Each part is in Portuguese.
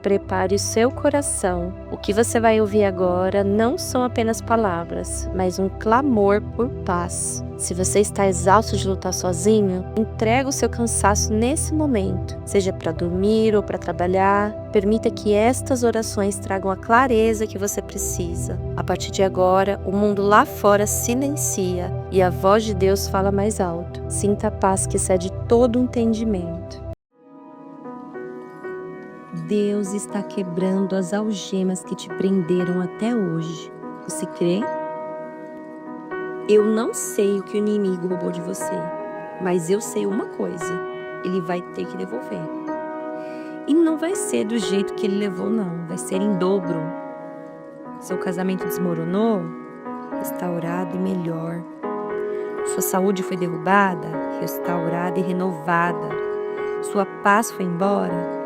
Prepare o seu coração. O que você vai ouvir agora não são apenas palavras, mas um clamor por paz. Se você está exausto de lutar sozinho, entrega o seu cansaço nesse momento, seja para dormir ou para trabalhar. Permita que estas orações tragam a clareza que você precisa. A partir de agora, o mundo lá fora silencia e a voz de Deus fala mais alto. Sinta a paz que excede todo entendimento. Deus está quebrando as algemas que te prenderam até hoje. Você crê? Eu não sei o que o inimigo roubou de você, mas eu sei uma coisa: ele vai ter que devolver. E não vai ser do jeito que ele levou, não. Vai ser em dobro. Seu casamento desmoronou? Restaurado e melhor. Sua saúde foi derrubada? Restaurada e renovada. Sua paz foi embora?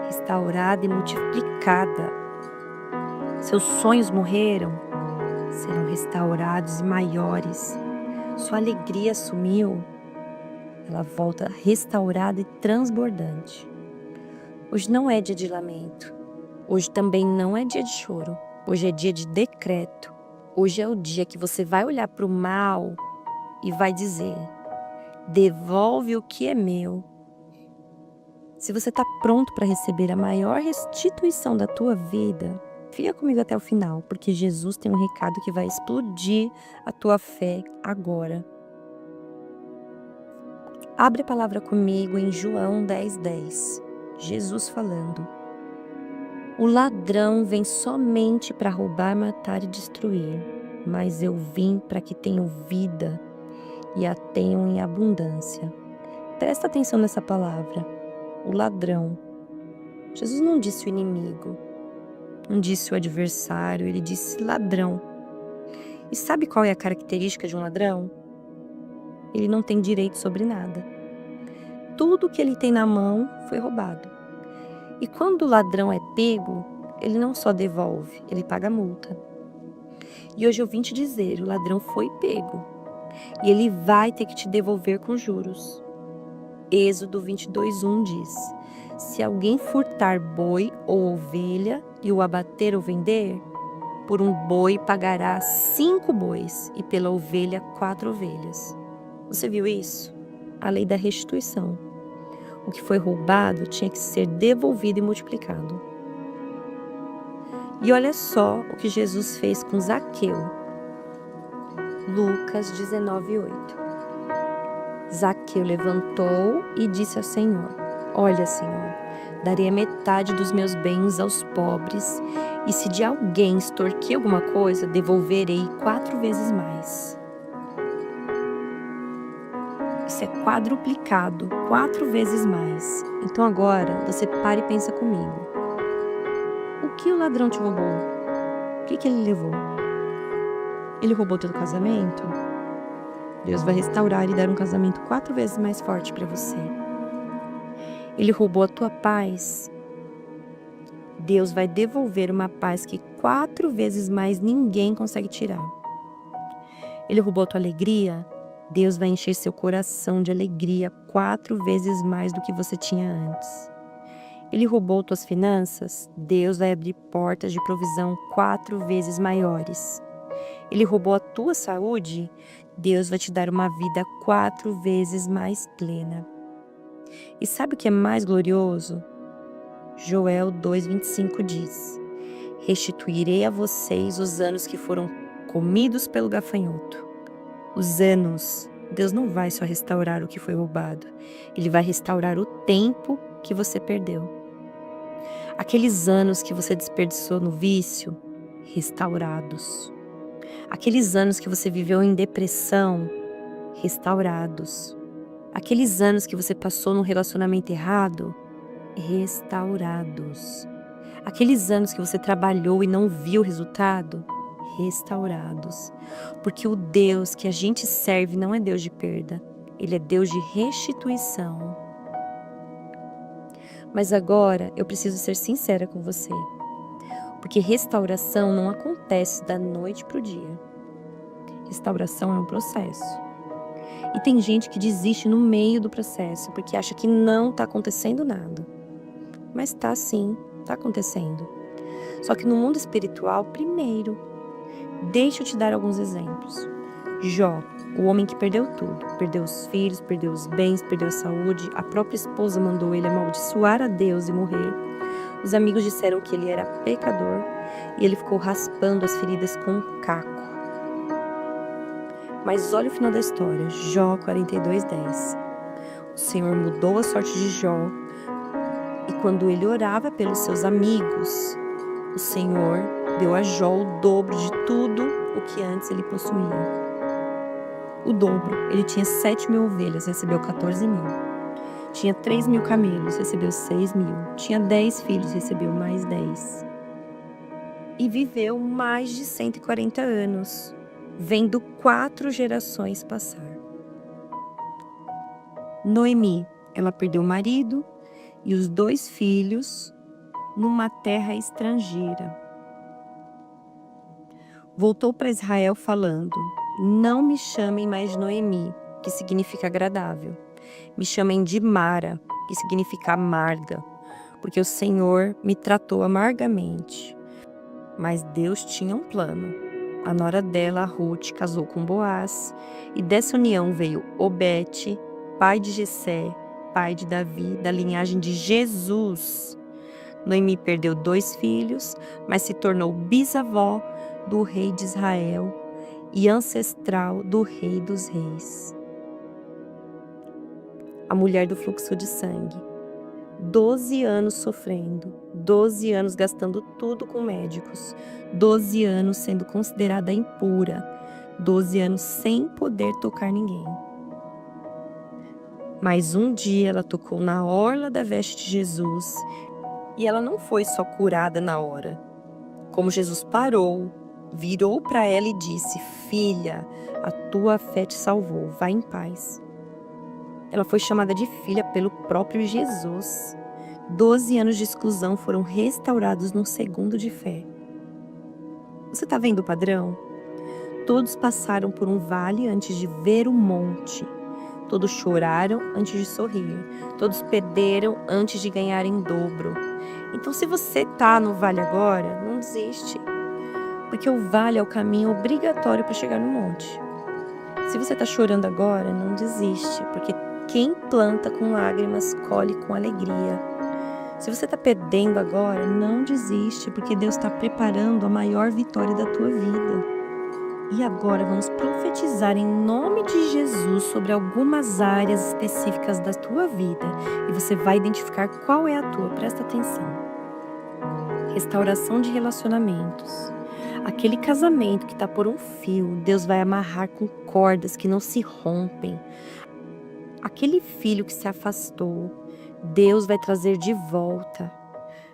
Restaurada e multiplicada. Seus sonhos morreram? Serão restaurados e maiores. Sua alegria sumiu? Ela volta restaurada e transbordante. Hoje não é dia de lamento. Hoje também não é dia de choro. Hoje é dia de decreto. Hoje é o dia que você vai olhar para o mal e vai dizer: devolve o que é meu. Se você está pronto para receber a maior restituição da tua vida, fica comigo até o final, porque Jesus tem um recado que vai explodir a tua fé agora. Abre a palavra comigo em João 10:10. Jesus falando: o ladrão vem somente para roubar, matar e destruir, mas eu vim para que tenham vida e a tenham em abundância. Presta atenção nessa palavra. O ladrão. Jesus não disse o inimigo, não disse o adversário, ele disse ladrão. E sabe qual é a característica de um ladrão? Ele não tem direito sobre nada. Tudo que ele tem na mão foi roubado. E quando o ladrão é pego, ele não só devolve, ele paga multa. E hoje eu vim te dizer, o ladrão foi pego. E ele vai ter que te devolver com juros. Êxodo 22:1 diz: se alguém furtar boi ou ovelha e o abater ou vender, por um boi pagará 5 bois e pela ovelha 4 ovelhas. Você viu isso? A lei da restituição. O que foi roubado tinha que ser devolvido e multiplicado. E olha só o que Jesus fez com Zaqueu. Lucas 19:8. Zaqueu levantou e disse ao Senhor: olha, Senhor, darei a metade dos meus bens aos pobres, e se de alguém extorquir alguma coisa, devolverei 4 vezes mais. Isso é quadruplicado, 4 vezes mais. Então agora você para e pensa comigo. O que o ladrão te roubou? O que ele levou? Ele roubou teu casamento? Deus vai restaurar e dar um casamento 4 vezes mais forte para você. Ele roubou a tua paz? Deus vai devolver uma paz que 4 vezes mais ninguém consegue tirar. Ele roubou a tua alegria? Deus vai encher seu coração de alegria 4 vezes mais do que você tinha antes. Ele roubou tuas finanças? Deus vai abrir portas de provisão 4 vezes maiores. Ele roubou a tua saúde? Deus vai te dar uma vida 4 vezes mais plena. E sabe o que é mais glorioso? Joel 2:25 diz: restituirei a vocês os anos que foram comidos pelo gafanhoto. Os anos. Deus não vai só restaurar o que foi roubado. Ele vai restaurar o tempo que você perdeu. Aqueles anos que você desperdiçou no vício, restaurados. Aqueles anos que você viveu em depressão, restaurados. Aqueles anos que você passou num relacionamento errado, restaurados. Aqueles anos que você trabalhou e não viu o resultado, restaurados. Porque o Deus que a gente serve não é Deus de perda, Ele é Deus de restituição. Mas agora eu preciso ser sincera com você, porque restauração não acontece da noite para o dia. Restauração é um processo. E tem gente que desiste no meio do processo, porque acha que não está acontecendo nada. Mas está sim. está acontecendo. Só que no mundo espiritual, primeiro, deixa eu te dar alguns exemplos. Jó, o homem que perdeu tudo, perdeu os filhos, perdeu os bens, perdeu a saúde, a própria esposa mandou ele amaldiçoar a Deus e morrer. Os amigos disseram que ele era pecador e ele ficou raspando as feridas com um caco. Mas olha o final da história, Jó 42:10. O Senhor mudou a sorte de Jó e quando ele orava pelos seus amigos, o Senhor deu a Jó o dobro de tudo o que antes ele possuía. O dobro. Ele tinha 7.000 ovelhas, recebeu 14.000. Tinha 3.000 camelos, recebeu 6.000. Tinha 10 filhos, recebeu mais 10. E viveu mais de 140 anos, vendo 4 gerações passar. Noemi, ela perdeu o marido e os 2 filhos numa terra estrangeira. Voltou para Israel falando: não me chamem mais de Noemi, que significa agradável. Me chamem de Mara, que significa amarga, porque o Senhor me tratou amargamente. Mas Deus tinha um plano. A nora dela, a Ruth, casou com Boaz, e dessa união veio Obete, pai de Jessé, pai de Davi, da linhagem de Jesus. Noemi perdeu 2 filhos, mas se tornou bisavó do rei de Israel e ancestral do rei dos reis. A mulher do fluxo de sangue. 12 anos sofrendo, 12 anos gastando tudo com médicos, 12 anos sendo considerada impura, 12 anos sem poder tocar ninguém. Mas um dia ela tocou na orla da veste de Jesus e ela não foi só curada na hora. Como Jesus parou, virou para ela e disse: filha, a tua fé te salvou, vá em paz. Ela foi chamada de filha pelo próprio Jesus. 12 anos de exclusão foram restaurados num segundo de fé. Você está vendo o padrão? Todos passaram por um vale antes de ver o monte. Todos choraram antes de sorrir. Todos perderam antes de ganhar em dobro. Então, se você está no vale agora, não desiste. Porque o vale é o caminho obrigatório para chegar no monte. Se você está chorando agora, não desiste. Porque quem planta com lágrimas, colhe com alegria. Se você está perdendo agora, não desiste. Porque Deus está preparando a maior vitória da tua vida. E agora vamos profetizar em nome de Jesus sobre algumas áreas específicas da tua vida. E você vai identificar qual é a tua. Presta atenção. Restauração de relacionamentos. Aquele casamento que está por um fio, Deus vai amarrar com cordas que não se rompem. Aquele filho que se afastou, Deus vai trazer de volta.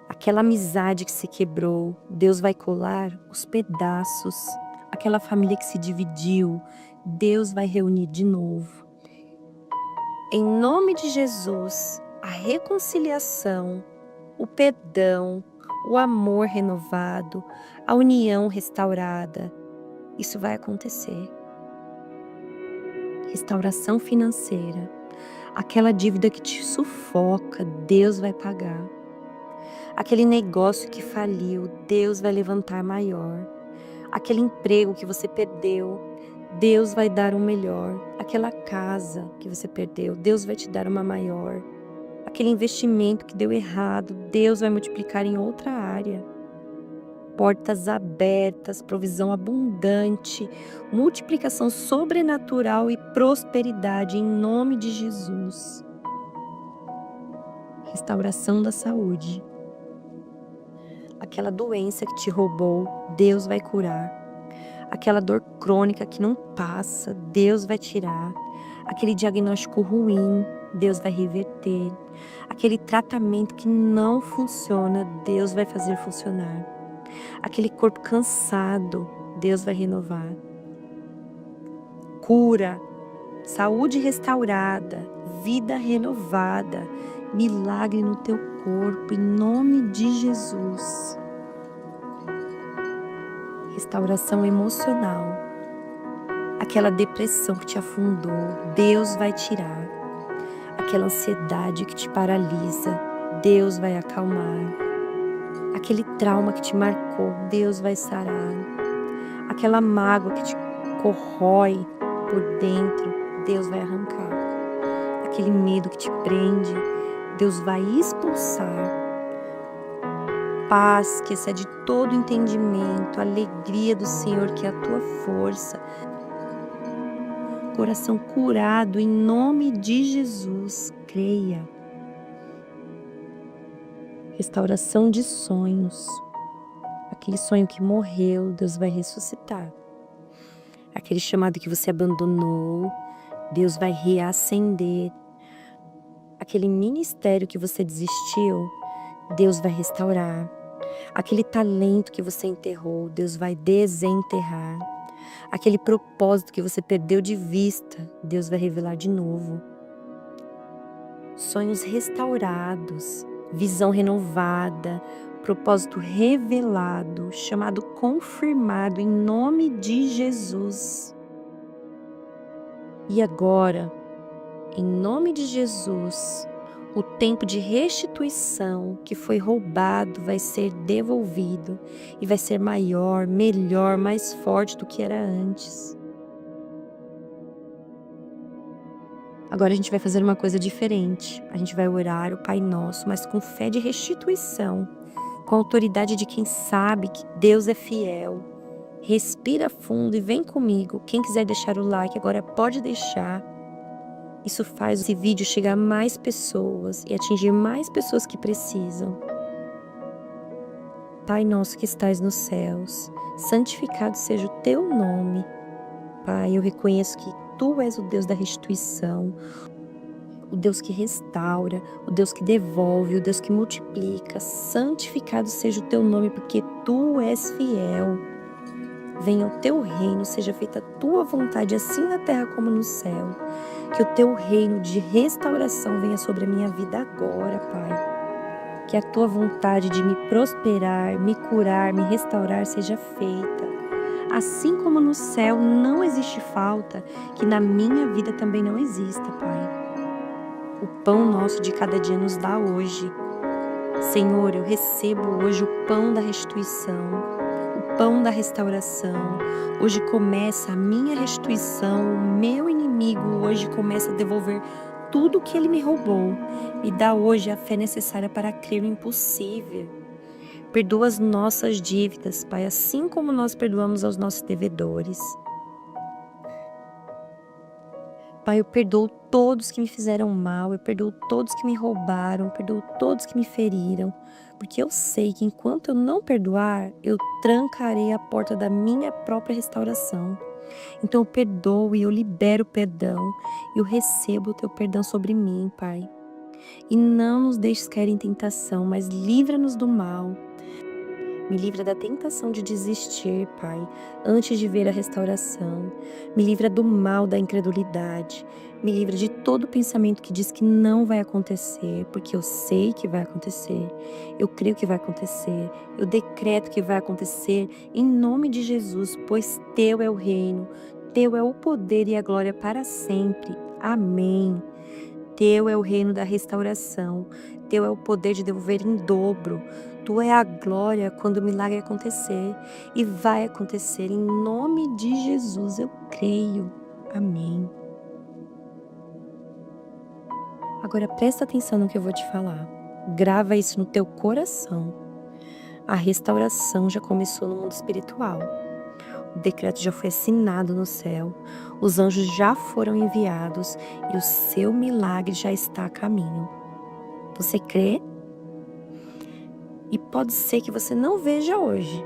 Aquela amizade que se quebrou, Deus vai colar os pedaços. Aquela família que se dividiu, Deus vai reunir de novo. Em nome de Jesus, a reconciliação, o perdão, o amor renovado, a união restaurada, isso vai acontecer. Restauração financeira, aquela dívida que te sufoca, Deus vai pagar. Aquele negócio que faliu, Deus vai levantar maior. Aquele emprego que você perdeu, Deus vai dar um melhor. Aquela casa que você perdeu, Deus vai te dar uma maior. Aquele investimento que deu errado, Deus vai multiplicar em outra área. Portas abertas, provisão abundante, multiplicação sobrenatural e prosperidade em nome de Jesus. Restauração da saúde. Aquela doença que te roubou, Deus vai curar. Aquela dor crônica que não passa, Deus vai tirar. Aquele diagnóstico ruim, Deus vai reverter. Aquele tratamento que não funciona, Deus vai fazer funcionar. Aquele corpo cansado, Deus vai renovar. Cura, saúde restaurada, vida renovada, milagre no teu corpo, em nome de Jesus. Restauração emocional. Aquela depressão que te afundou, Deus vai tirar. Aquela ansiedade que te paralisa, Deus vai acalmar. Aquele trauma que te marcou, Deus vai sarar. Aquela mágoa que te corrói por dentro, Deus vai arrancar. Aquele medo que te prende, Deus vai expulsar. Paz que excede todo entendimento, alegria do Senhor que é a tua força. Coração curado em nome de Jesus, creia. Restauração de sonhos. Aquele sonho que morreu, Deus vai ressuscitar. Aquele chamado que você abandonou, Deus vai reacender. Aquele ministério que você desistiu, Deus vai restaurar. Aquele talento que você enterrou, Deus vai desenterrar. Aquele propósito que você perdeu de vista, Deus vai revelar de novo. Sonhos restaurados, visão renovada, propósito revelado, chamado confirmado em nome de Jesus. E agora, em nome de Jesus, o tempo de restituição que foi roubado vai ser devolvido e vai ser maior, melhor, mais forte do que era antes. Agora a gente vai fazer uma coisa diferente. A gente vai orar o Pai Nosso, mas com fé de restituição, com a autoridade de quem sabe que Deus é fiel. Respira fundo e vem comigo. Quem quiser deixar o like agora pode deixar. Isso faz esse vídeo chegar a mais pessoas e atingir mais pessoas que precisam. Pai nosso que estais nos céus, santificado seja o teu nome. Pai, eu reconheço que tu és o Deus da restituição, o Deus que restaura, o Deus que devolve, o Deus que multiplica. Santificado seja o teu nome, porque tu és fiel. Venha o teu reino, seja feita a tua vontade, assim na terra como no céu. Que o teu reino de restauração venha sobre a minha vida agora, Pai. Que a tua vontade de me prosperar, me curar, me restaurar seja feita. Assim como no céu não existe falta, que na minha vida também não exista, Pai. O pão nosso de cada dia nos dá hoje. Senhor, eu recebo hoje o pão da restituição, o pão da restauração. Hoje começa a minha restituição, o meu inimigo hoje começa a devolver tudo que ele me roubou. Me dá hoje a fé necessária para crer no impossível. Perdoa as nossas dívidas, Pai, assim como nós perdoamos aos nossos devedores. Pai, eu perdoo todos que me fizeram mal, eu perdoo todos que me roubaram, eu perdoo todos que me feriram, porque eu sei que enquanto eu não perdoar, eu trancarei a porta da minha própria restauração. Então eu perdoo e eu libero o perdão, e eu recebo o teu perdão sobre mim, Pai. E não nos deixes cair em tentação, mas livra-nos do mal. Me livra da tentação de desistir, Pai, antes de ver a restauração. Me livra do mal da incredulidade. Me livra de todo pensamento que diz que não vai acontecer, porque eu sei que vai acontecer. Eu creio que vai acontecer. Eu decreto que vai acontecer em nome de Jesus, pois teu é o reino, teu é o poder e a glória para sempre. Amém. Teu é o reino da restauração, teu é o poder de devolver em dobro. Tu é a glória quando o milagre acontecer, e vai acontecer em nome de Jesus, eu creio. Amém. Agora presta atenção no que eu vou te falar. Grava isso no teu coração. A restauração já começou no mundo espiritual. O decreto já foi assinado no céu, os anjos já foram enviados e o seu milagre já está a caminho. Você crê? E pode ser que você não veja hoje,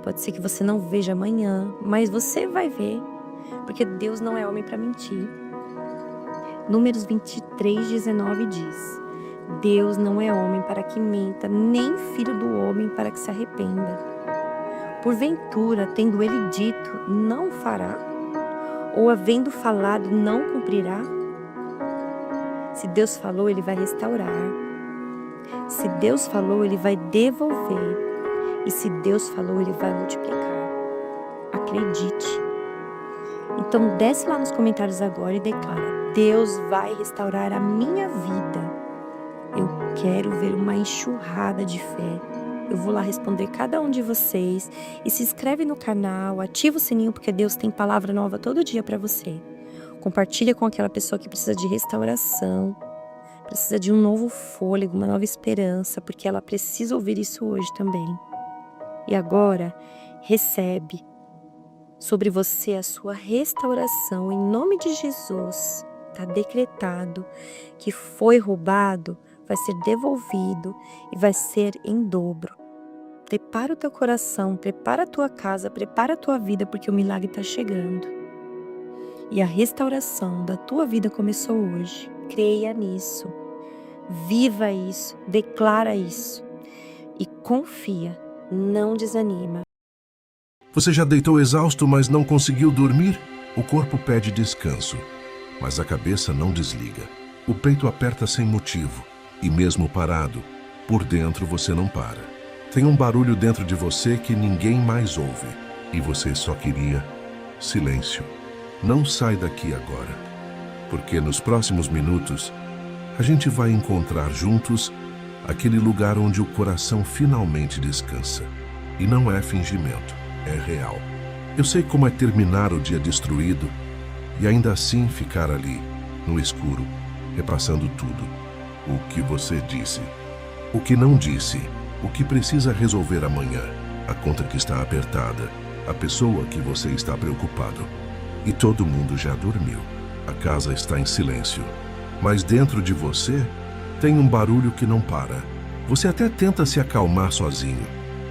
pode ser que você não veja amanhã, mas você vai ver, porque Deus não é homem para mentir. Números 23:19 diz: Deus não é homem para que minta, nem filho do homem para que se arrependa. Porventura, tendo ele dito, não fará? Ou havendo falado, não cumprirá? Se Deus falou, ele vai restaurar. Se Deus falou, ele vai devolver. E se Deus falou, ele vai multiplicar. Acredite. Então desce lá nos comentários agora e declara: Deus vai restaurar a minha vida. Eu quero ver uma enxurrada de fé. eu vou lá responder cada um de vocês. E se inscreve no canal, ativa o sininho, porque Deus tem palavra nova todo dia para você. Compartilha com aquela pessoa que precisa de restauração, precisa de um novo fôlego, uma nova esperança, porque ela precisa ouvir isso hoje também. E agora, recebe sobre você a sua restauração, em nome de Jesus. Está decretado que foi roubado, vai ser devolvido e vai ser em dobro. Prepara o teu coração, prepara a tua casa, prepara a tua vida, porque o milagre está chegando. E a restauração da tua vida começou hoje. Creia nisso, viva isso, declara isso e confia, não desanima. Você já deitou exausto, mas não conseguiu dormir? O corpo pede descanso, mas a cabeça não desliga. O peito aperta sem motivo, e mesmo parado, por dentro você não para. Tem um barulho dentro de você que ninguém mais ouve, e você só queria silêncio. Não sai daqui agora, porque nos próximos minutos a gente vai encontrar juntos aquele lugar onde o coração finalmente descansa. E não é fingimento, é real. Eu sei como é terminar o dia destruído e ainda assim ficar ali, no escuro, repassando tudo. O que você disse, o que não disse, o que precisa resolver amanhã, a conta que está apertada, a pessoa que você está preocupado. E todo mundo já dormiu. A casa está em silêncio. Mas dentro de você tem um barulho que não para. Você até tenta se acalmar sozinho.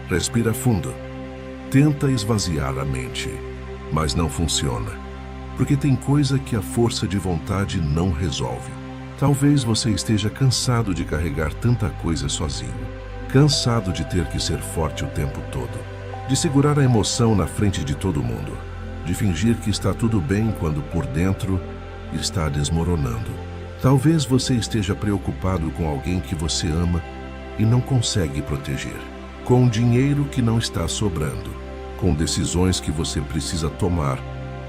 Respira fundo. Tenta esvaziar a mente. Mas não funciona. Porque tem coisa que a força de vontade não resolve. Talvez você esteja cansado de carregar tanta coisa sozinho. Cansado de ter que ser forte o tempo todo. De segurar a emoção na frente de todo mundo. De fingir que está tudo bem quando por dentro está desmoronando. Talvez você esteja preocupado com alguém que você ama e não consegue proteger. Com dinheiro que não está sobrando. Com decisões que você precisa tomar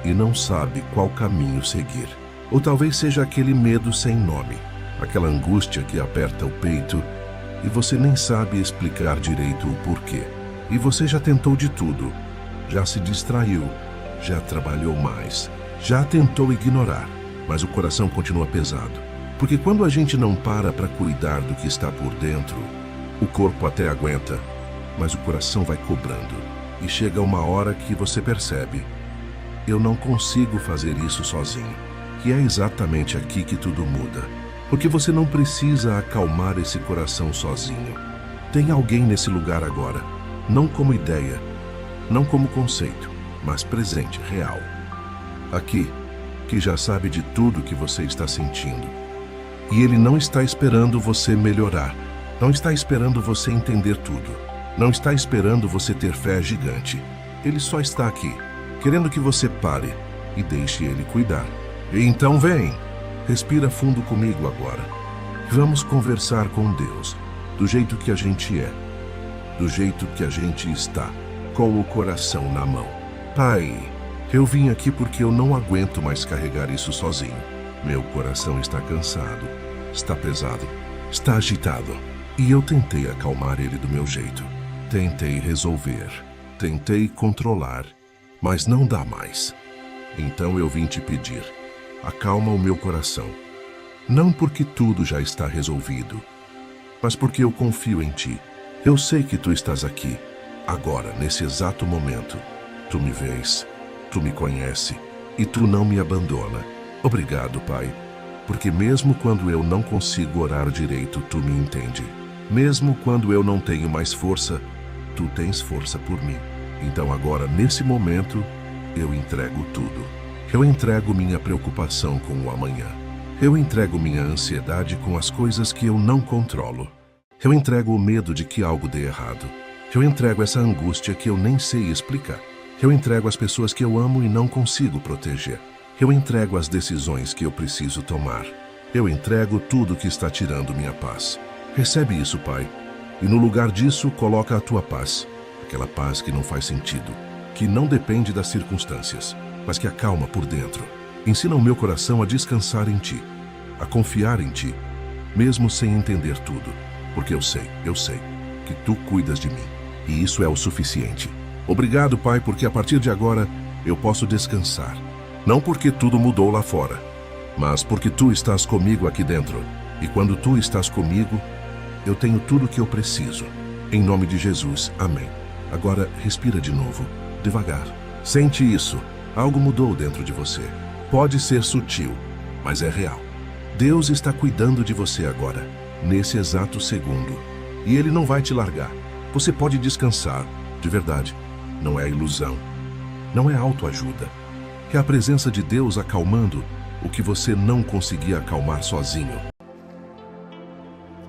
e não sabe qual caminho seguir. Ou talvez seja aquele medo sem nome. Aquela angústia que aperta o peito e você nem sabe explicar direito o porquê. E você já tentou de tudo. Já se distraiu. Já trabalhou mais, já tentou ignorar, mas o coração continua pesado. Porque quando a gente não para cuidar do que está por dentro, o corpo até aguenta, mas o coração vai cobrando. E chega uma hora que você percebe, eu não consigo fazer isso sozinho. E é exatamente aqui que tudo muda. Porque você não precisa acalmar esse coração sozinho. Tem alguém nesse lugar agora, não como ideia, não como conceito, mas presente, real. Aqui, que já sabe de tudo que você está sentindo. E ele não está esperando você melhorar. Não está esperando você entender tudo. Não está esperando você ter fé gigante. Ele só está aqui, querendo que você pare e deixe ele cuidar. E então vem, respira fundo comigo agora. Vamos conversar com Deus, do jeito que a gente é, do jeito que a gente está, com o coração na mão. Pai, eu vim aqui porque eu não aguento mais carregar isso sozinho. Meu coração está cansado, está pesado, está agitado. E eu tentei acalmar ele do meu jeito. Tentei resolver, tentei controlar, mas não dá mais. Então eu vim te pedir, acalma o meu coração. Não porque tudo já está resolvido, mas porque eu confio em ti. Eu sei que tu estás aqui, agora, nesse exato momento. Tu me vês, tu me conhece e tu não me abandona. Obrigado, Pai, porque mesmo quando eu não consigo orar direito, tu me entende. Mesmo quando eu não tenho mais força, tu tens força por mim. Então agora, nesse momento, eu entrego tudo. Eu entrego minha preocupação com o amanhã. Eu entrego minha ansiedade com as coisas que eu não controlo. Eu entrego o medo de que algo dê errado. Eu entrego essa angústia que eu nem sei explicar. Eu entrego as pessoas que eu amo e não consigo proteger. Eu entrego as decisões que eu preciso tomar. Eu entrego tudo que está tirando minha paz. Recebe isso, Pai. E no lugar disso, coloca a tua paz. Aquela paz que não faz sentido, que não depende das circunstâncias, mas que acalma por dentro. Ensina o meu coração a descansar em ti, a confiar em ti, mesmo sem entender tudo. Porque eu sei que tu cuidas de mim. E isso é o suficiente. Obrigado, Pai, porque a partir de agora eu posso descansar. Não porque tudo mudou lá fora, mas porque tu estás comigo aqui dentro. E quando tu estás comigo, eu tenho tudo o que eu preciso. Em nome de Jesus, amém. Agora respira de novo, devagar. Sente isso. Algo mudou dentro de você. Pode ser sutil, mas é real. Deus está cuidando de você agora, nesse exato segundo. E Ele não vai te largar. Você pode descansar, de verdade. Não é ilusão. Não é autoajuda. É a presença de Deus acalmando o que você não conseguia acalmar sozinho.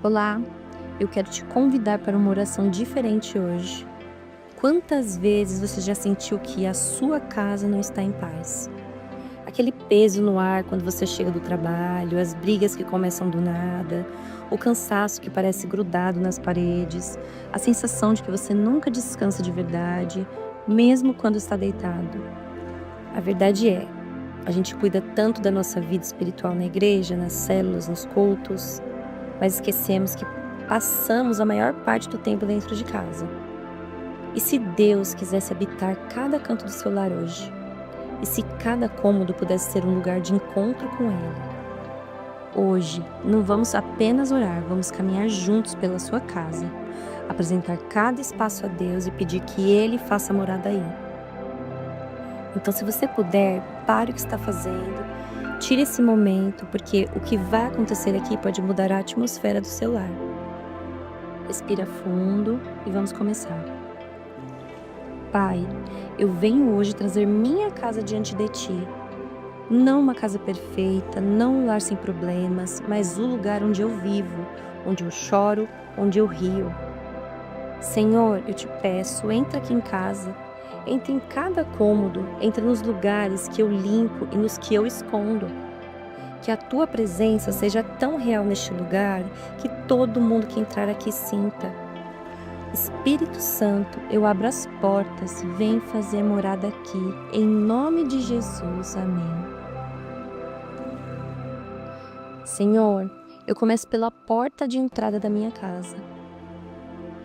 Olá, eu quero te convidar para uma oração diferente hoje. Quantas vezes você já sentiu que a sua casa não está em paz? Aquele peso no ar quando você chega do trabalho, as brigas que começam do nada, o cansaço que parece grudado nas paredes, a sensação de que você nunca descansa de verdade, mesmo quando está deitado. A verdade é, a gente cuida tanto da nossa vida espiritual na igreja, nas células, nos cultos, mas esquecemos que passamos a maior parte do tempo dentro de casa. E se Deus quisesse habitar cada canto do seu lar hoje? E se cada cômodo pudesse ser um lugar de encontro com Ele? Hoje, não vamos apenas orar, vamos caminhar juntos pela sua casa, apresentar cada espaço a Deus e pedir que Ele faça morada aí. Então, se você puder, pare o que está fazendo, tire esse momento, porque o que vai acontecer aqui pode mudar a atmosfera do seu lar. Respira fundo e vamos começar. Pai, eu venho hoje trazer minha casa diante de Ti. Não uma casa perfeita, não um lar sem problemas, mas o lugar onde eu vivo, onde eu choro, onde eu rio. Senhor, eu te peço, entra aqui em casa, entra em cada cômodo, entra nos lugares que eu limpo e nos que eu escondo. Que a Tua presença seja tão real neste lugar que todo mundo que entrar aqui sinta. Espírito Santo, eu abro as portas, vem fazer morada aqui, em nome de Jesus, amém. Senhor, eu começo pela porta de entrada da minha casa.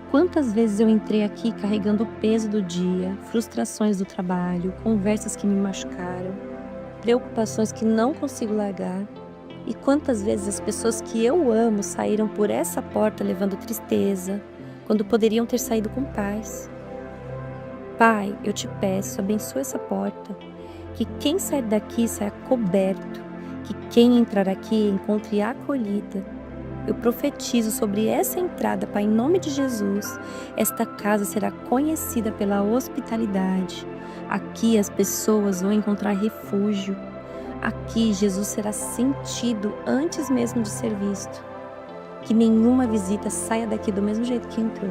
Quantas vezes eu entrei aqui carregando o peso do dia, frustrações do trabalho, conversas que me machucaram, preocupações que não consigo largar. E quantas vezes as pessoas que eu amo saíram por essa porta levando tristeza, quando poderiam ter saído com paz. Pai, eu te peço, abençoa essa porta, que quem sair daqui saia coberto, que quem entrar aqui encontre acolhida. Eu profetizo sobre essa entrada, Pai, em nome de Jesus, esta casa será conhecida pela hospitalidade. Aqui as pessoas vão encontrar refúgio. Aqui Jesus será sentido antes mesmo de ser visto. Que nenhuma visita saia daqui do mesmo jeito que entrou.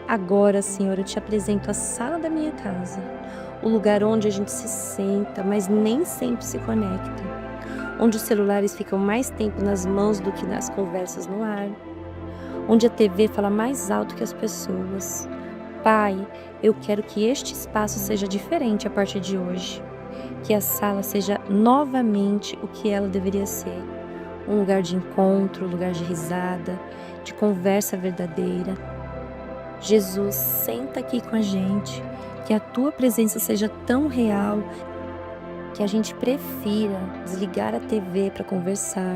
Agora, Senhor, eu te apresento a sala da minha casa, o lugar onde a gente se senta, mas nem sempre se conecta, onde os celulares ficam mais tempo nas mãos do que nas conversas no ar, onde a TV fala mais alto que as pessoas. Pai, eu quero que este espaço seja diferente a partir de hoje, que a sala seja novamente o que ela deveria ser. Um lugar de encontro, um lugar de risada, de conversa verdadeira. Jesus, senta aqui com a gente, que a Tua presença seja tão real que a gente prefira desligar a TV para conversar,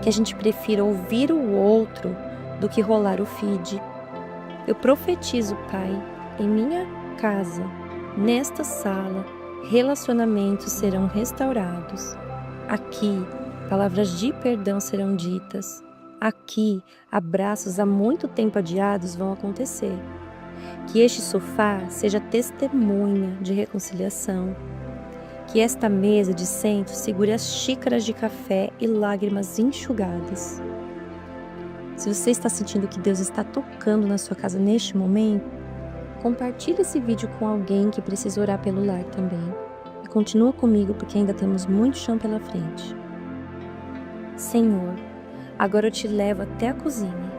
que a gente prefira ouvir o outro do que rolar o feed. Eu profetizo, Pai, em minha casa, nesta sala, relacionamentos serão restaurados. Aqui, palavras de perdão serão ditas. Aqui, abraços há muito tempo adiados vão acontecer. Que este sofá seja testemunha de reconciliação. Que esta mesa de centro segure as xícaras de café e lágrimas enxugadas. Se você está sentindo que Deus está tocando na sua casa neste momento, compartilhe esse vídeo com alguém que precisa orar pelo lar também. E continua comigo porque ainda temos muito chão pela frente. Senhor, agora eu te levo até a cozinha,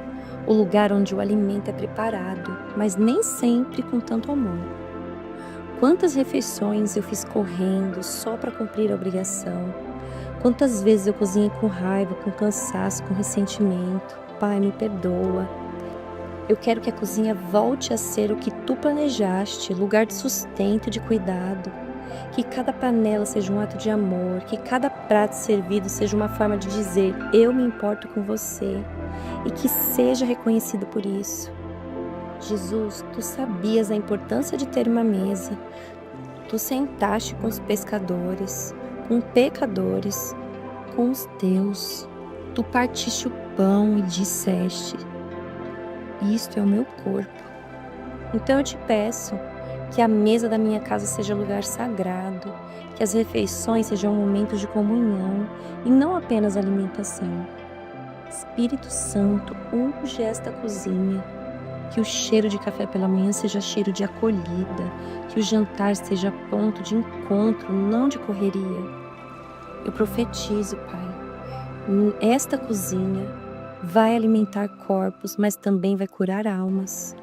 o lugar onde o alimento é preparado, mas nem sempre com tanto amor. Quantas refeições eu fiz correndo só para cumprir a obrigação? Quantas vezes eu cozinhei com raiva, com cansaço, com ressentimento? Pai, me perdoa. Eu quero que a cozinha volte a ser o que tu planejaste, lugar de sustento e de cuidado. Que cada panela seja um ato de amor, que cada prato servido seja uma forma de dizer: eu me importo com você, e que seja reconhecido por isso. Jesus, tu sabias a importância de ter uma mesa. Tu sentaste com os pescadores, com pecadores, com os teus. Tu partiste o pão e disseste: isto é o meu corpo. Então eu te peço que a mesa da minha casa seja lugar sagrado, que as refeições sejam momentos de comunhão e não apenas alimentação. Espírito Santo, unge esta cozinha, que o cheiro de café pela manhã seja cheiro de acolhida, que o jantar seja ponto de encontro, não de correria. Eu profetizo, Pai, esta cozinha vai alimentar corpos, mas também vai curar almas.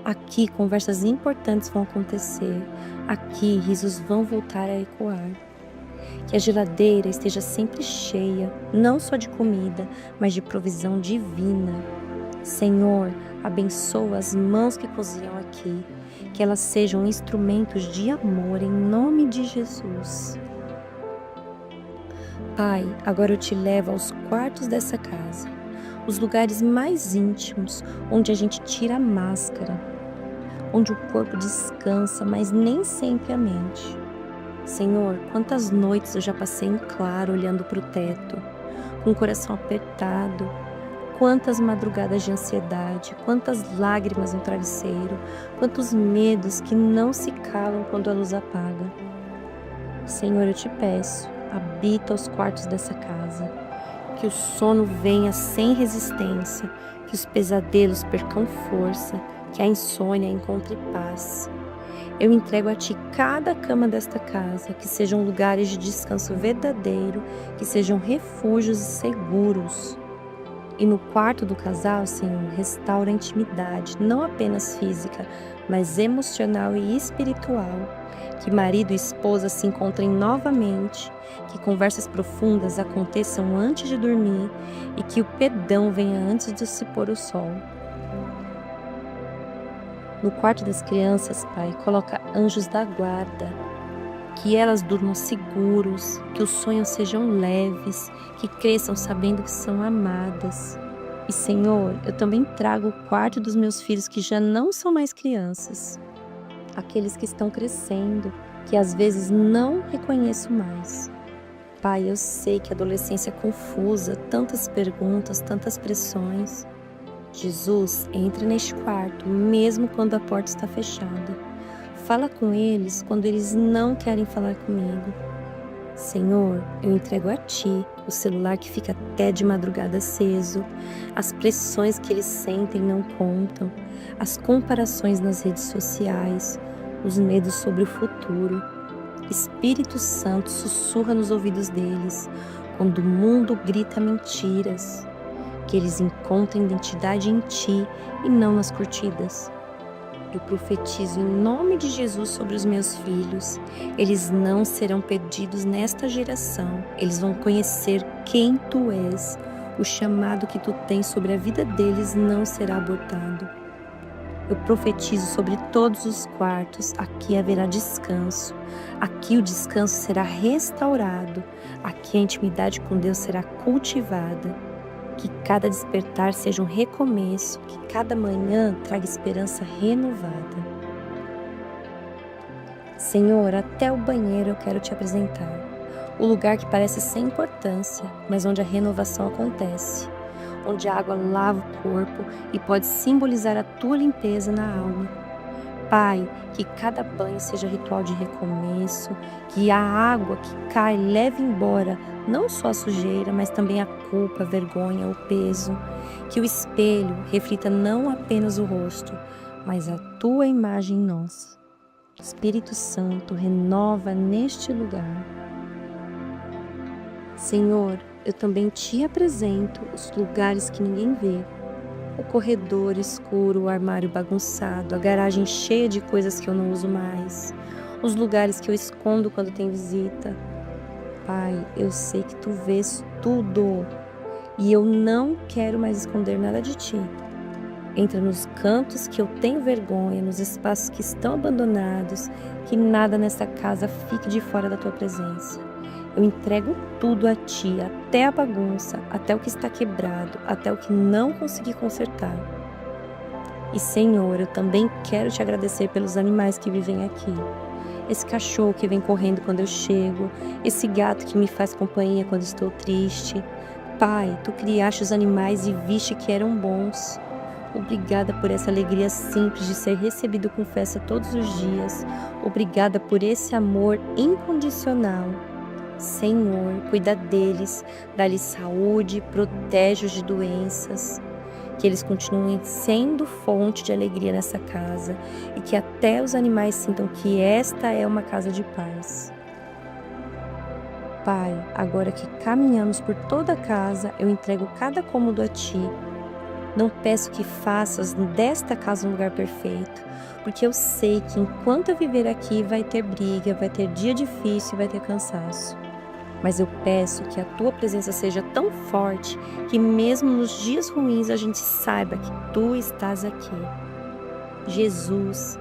Aqui conversas importantes vão acontecer, aqui risos vão voltar a ecoar. Que a geladeira esteja sempre cheia, não só de comida, mas de provisão divina. Senhor, abençoa as mãos que cozinham aqui, que elas sejam instrumentos de amor em nome de Jesus. Pai, agora eu te levo aos quartos dessa casa, os lugares mais íntimos, onde a gente tira a máscara, onde o corpo descansa, mas nem sempre a mente. Senhor, quantas noites eu já passei em claro olhando para o teto, com o coração apertado, quantas madrugadas de ansiedade, quantas lágrimas no travesseiro, quantos medos que não se calam quando a luz apaga. Senhor, eu te peço, habita os quartos dessa casa, que o sono venha sem resistência, que os pesadelos percam força, que a insônia encontre paz. Eu entrego a Ti cada cama desta casa, que sejam lugares de descanso verdadeiro, que sejam refúgios seguros. E no quarto do casal, Senhor, restaura a intimidade, não apenas física, mas emocional e espiritual. Que marido e esposa se encontrem novamente, que conversas profundas aconteçam antes de dormir e que o perdão venha antes de se pôr o sol. No quarto das crianças, Pai, coloca anjos da guarda, que elas durmam seguros, que os sonhos sejam leves, que cresçam sabendo que são amadas. E, Senhor, eu também trago o quarto dos meus filhos que já não são mais crianças, aqueles que estão crescendo, que às vezes não reconheço mais. Pai, eu sei que a adolescência é confusa, tantas perguntas, tantas pressões. Jesus, entra neste quarto, mesmo quando a porta está fechada. Fala com eles quando eles não querem falar comigo. Senhor, eu entrego a Ti o celular que fica até de madrugada aceso, as pressões que eles sentem não contam, as comparações nas redes sociais, os medos sobre o futuro. Espírito Santo sussurra nos ouvidos deles quando o mundo grita mentiras. Que eles encontrem identidade em Ti e não nas curtidas. Eu profetizo em nome de Jesus sobre os meus filhos. Eles não serão perdidos nesta geração. Eles vão conhecer quem Tu és. O chamado que Tu tens sobre a vida deles não será abortado. Eu profetizo sobre todos os quartos. Aqui haverá descanso. Aqui o descanso será restaurado. Aqui a intimidade com Deus será cultivada. Que cada despertar seja um recomeço, que cada manhã traga esperança renovada. Senhor, até o banheiro eu quero Te apresentar. O lugar que parece sem importância, mas onde a renovação acontece. Onde a água lava o corpo e pode simbolizar a Tua limpeza na alma. Pai, que cada banho seja ritual de recomeço, que a água que cai leve embora não só a sujeira, mas também a culpa, a vergonha, o peso. Que o espelho reflita não apenas o rosto, mas a Tua imagem em nós. Espírito Santo, renova neste lugar. Senhor, eu também Te apresento os lugares que ninguém vê. O corredor escuro, o armário bagunçado, a garagem cheia de coisas que eu não uso mais, os lugares que eu escondo quando tem visita. Pai, eu sei que Tu vês tudo e eu não quero mais esconder nada de Ti. Entra nos cantos que eu tenho vergonha, nos espaços que estão abandonados, que nada nessa casa fique de fora da tua presença. Eu entrego tudo a ti, até a bagunça, até o que está quebrado, até o que não consegui consertar. E Senhor, eu também quero te agradecer pelos animais que vivem aqui. Esse cachorro que vem correndo quando eu chego, esse gato que me faz companhia quando estou triste. Pai, tu criaste os animais e viste que eram bons. Obrigada por essa alegria simples de ser recebido com festa todos os dias. Obrigada por esse amor incondicional. Senhor, cuida deles, dá-lhes saúde, protege-os de doenças. Que eles continuem sendo fonte de alegria nessa casa e que até os animais sintam que esta é uma casa de paz. Pai, agora que caminhamos por toda a casa, eu entrego cada cômodo a Ti. Não peço que faças desta casa um lugar perfeito, porque eu sei que enquanto eu viver aqui vai ter briga, vai ter dia difícil, vai ter cansaço. Mas eu peço que a Tua presença seja tão forte que mesmo nos dias ruins a gente saiba que Tu estás aqui. Jesus,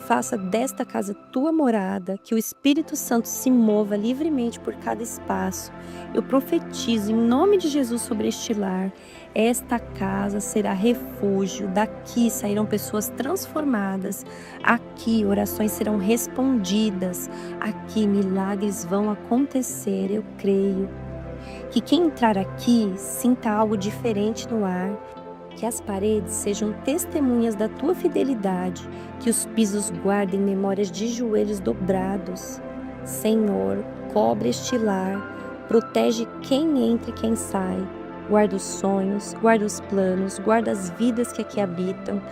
faça desta casa Tua morada, que o Espírito Santo se mova livremente por cada espaço. Eu profetizo em nome de Jesus sobre este lar. Esta casa será refúgio, daqui sairão pessoas transformadas, aqui orações serão respondidas, aqui milagres vão acontecer, eu creio. Que quem entrar aqui sinta algo diferente no ar, que as paredes sejam testemunhas da Tua fidelidade, que os pisos guardem memórias de joelhos dobrados. Senhor, cobre este lar, protege quem entra e quem sai. Guarda os sonhos, guarda os planos, guarda as vidas que aqui habitam.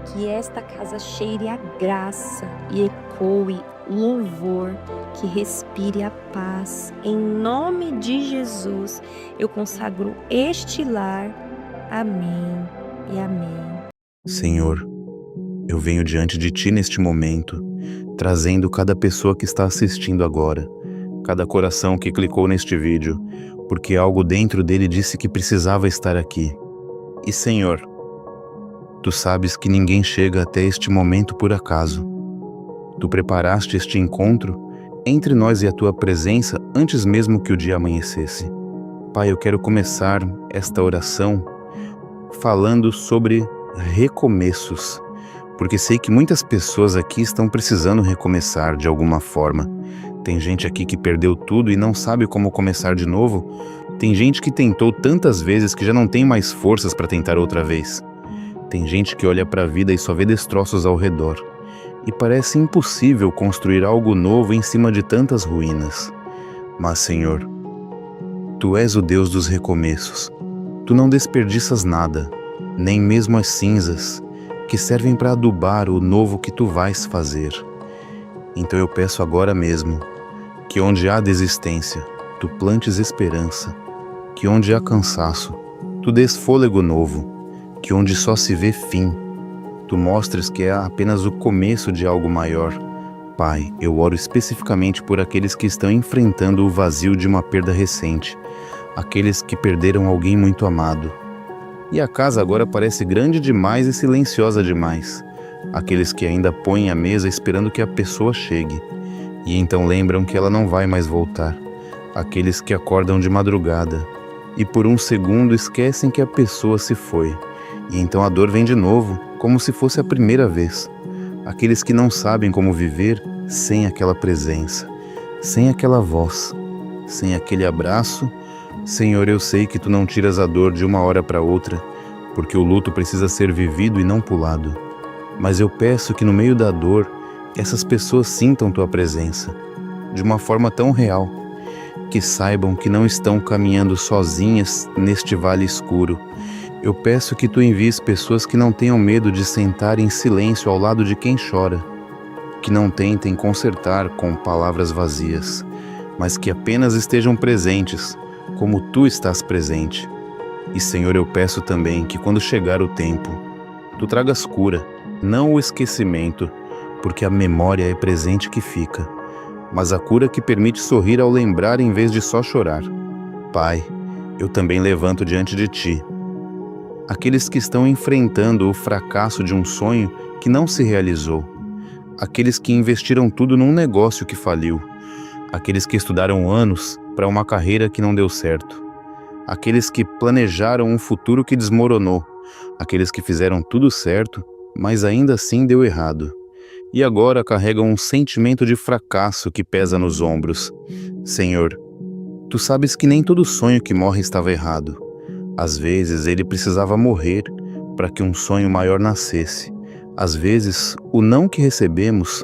Que esta casa cheire a graça e ecoe louvor, que respire a paz. Em nome de Jesus, eu consagro este lar. Amém e amém. Senhor, eu venho diante de Ti neste momento, trazendo cada pessoa que está assistindo agora, cada coração que clicou neste vídeo, porque algo dentro dele disse que precisava estar aqui. E Senhor, Tu sabes que ninguém chega até este momento por acaso. Tu preparaste este encontro entre nós e a Tua presença antes mesmo que o dia amanhecesse. Pai, eu quero começar esta oração falando sobre recomeços, porque sei que muitas pessoas aqui estão precisando recomeçar de alguma forma. Tem gente aqui que perdeu tudo e não sabe como começar de novo. Tem gente que tentou tantas vezes que já não tem mais forças para tentar outra vez. Tem gente que olha para a vida e só vê destroços ao redor. E parece impossível construir algo novo em cima de tantas ruínas. Mas, Senhor, Tu és o Deus dos recomeços. Tu não desperdiças nada, nem mesmo as cinzas, que servem para adubar o novo que Tu vais fazer. Então eu peço agora mesmo, que onde há desistência, Tu plantes esperança, que onde há cansaço, Tu dês fôlego novo, que onde só se vê fim, Tu mostres que é apenas o começo de algo maior. Pai, eu oro especificamente por aqueles que estão enfrentando o vazio de uma perda recente, aqueles que perderam alguém muito amado. E a casa agora parece grande demais e silenciosa demais. Aqueles que ainda põem a mesa esperando que a pessoa chegue, e então lembram que ela não vai mais voltar. Aqueles que acordam de madrugada, e por um segundo esquecem que a pessoa se foi, e então a dor vem de novo, como se fosse a primeira vez. Aqueles que não sabem como viver sem aquela presença, sem aquela voz, sem aquele abraço. Senhor, eu sei que Tu não tiras a dor de uma hora para outra, porque o luto precisa ser vivido e não pulado. Mas eu peço que no meio da dor, essas pessoas sintam Tua presença, de uma forma tão real, que saibam que não estão caminhando sozinhas neste vale escuro. Eu peço que Tu envies pessoas que não tenham medo de sentar em silêncio ao lado de quem chora, que não tentem consertar com palavras vazias, mas que apenas estejam presentes, como Tu estás presente. E Senhor, eu peço também que quando chegar o tempo, Tu tragas cura, não o esquecimento, porque a memória é presente que fica, mas a cura que permite sorrir ao lembrar em vez de só chorar. Pai, eu também levanto diante de Ti aqueles que estão enfrentando o fracasso de um sonho que não se realizou, aqueles que investiram tudo num negócio que faliu, aqueles que estudaram anos para uma carreira que não deu certo, aqueles que planejaram um futuro que desmoronou, aqueles que fizeram tudo certo, mas ainda assim deu errado, e agora carregam um sentimento de fracasso que pesa nos ombros. Senhor, Tu sabes que nem todo sonho que morre estava errado. Às vezes ele precisava morrer para que um sonho maior nascesse. Às vezes, o não que recebemos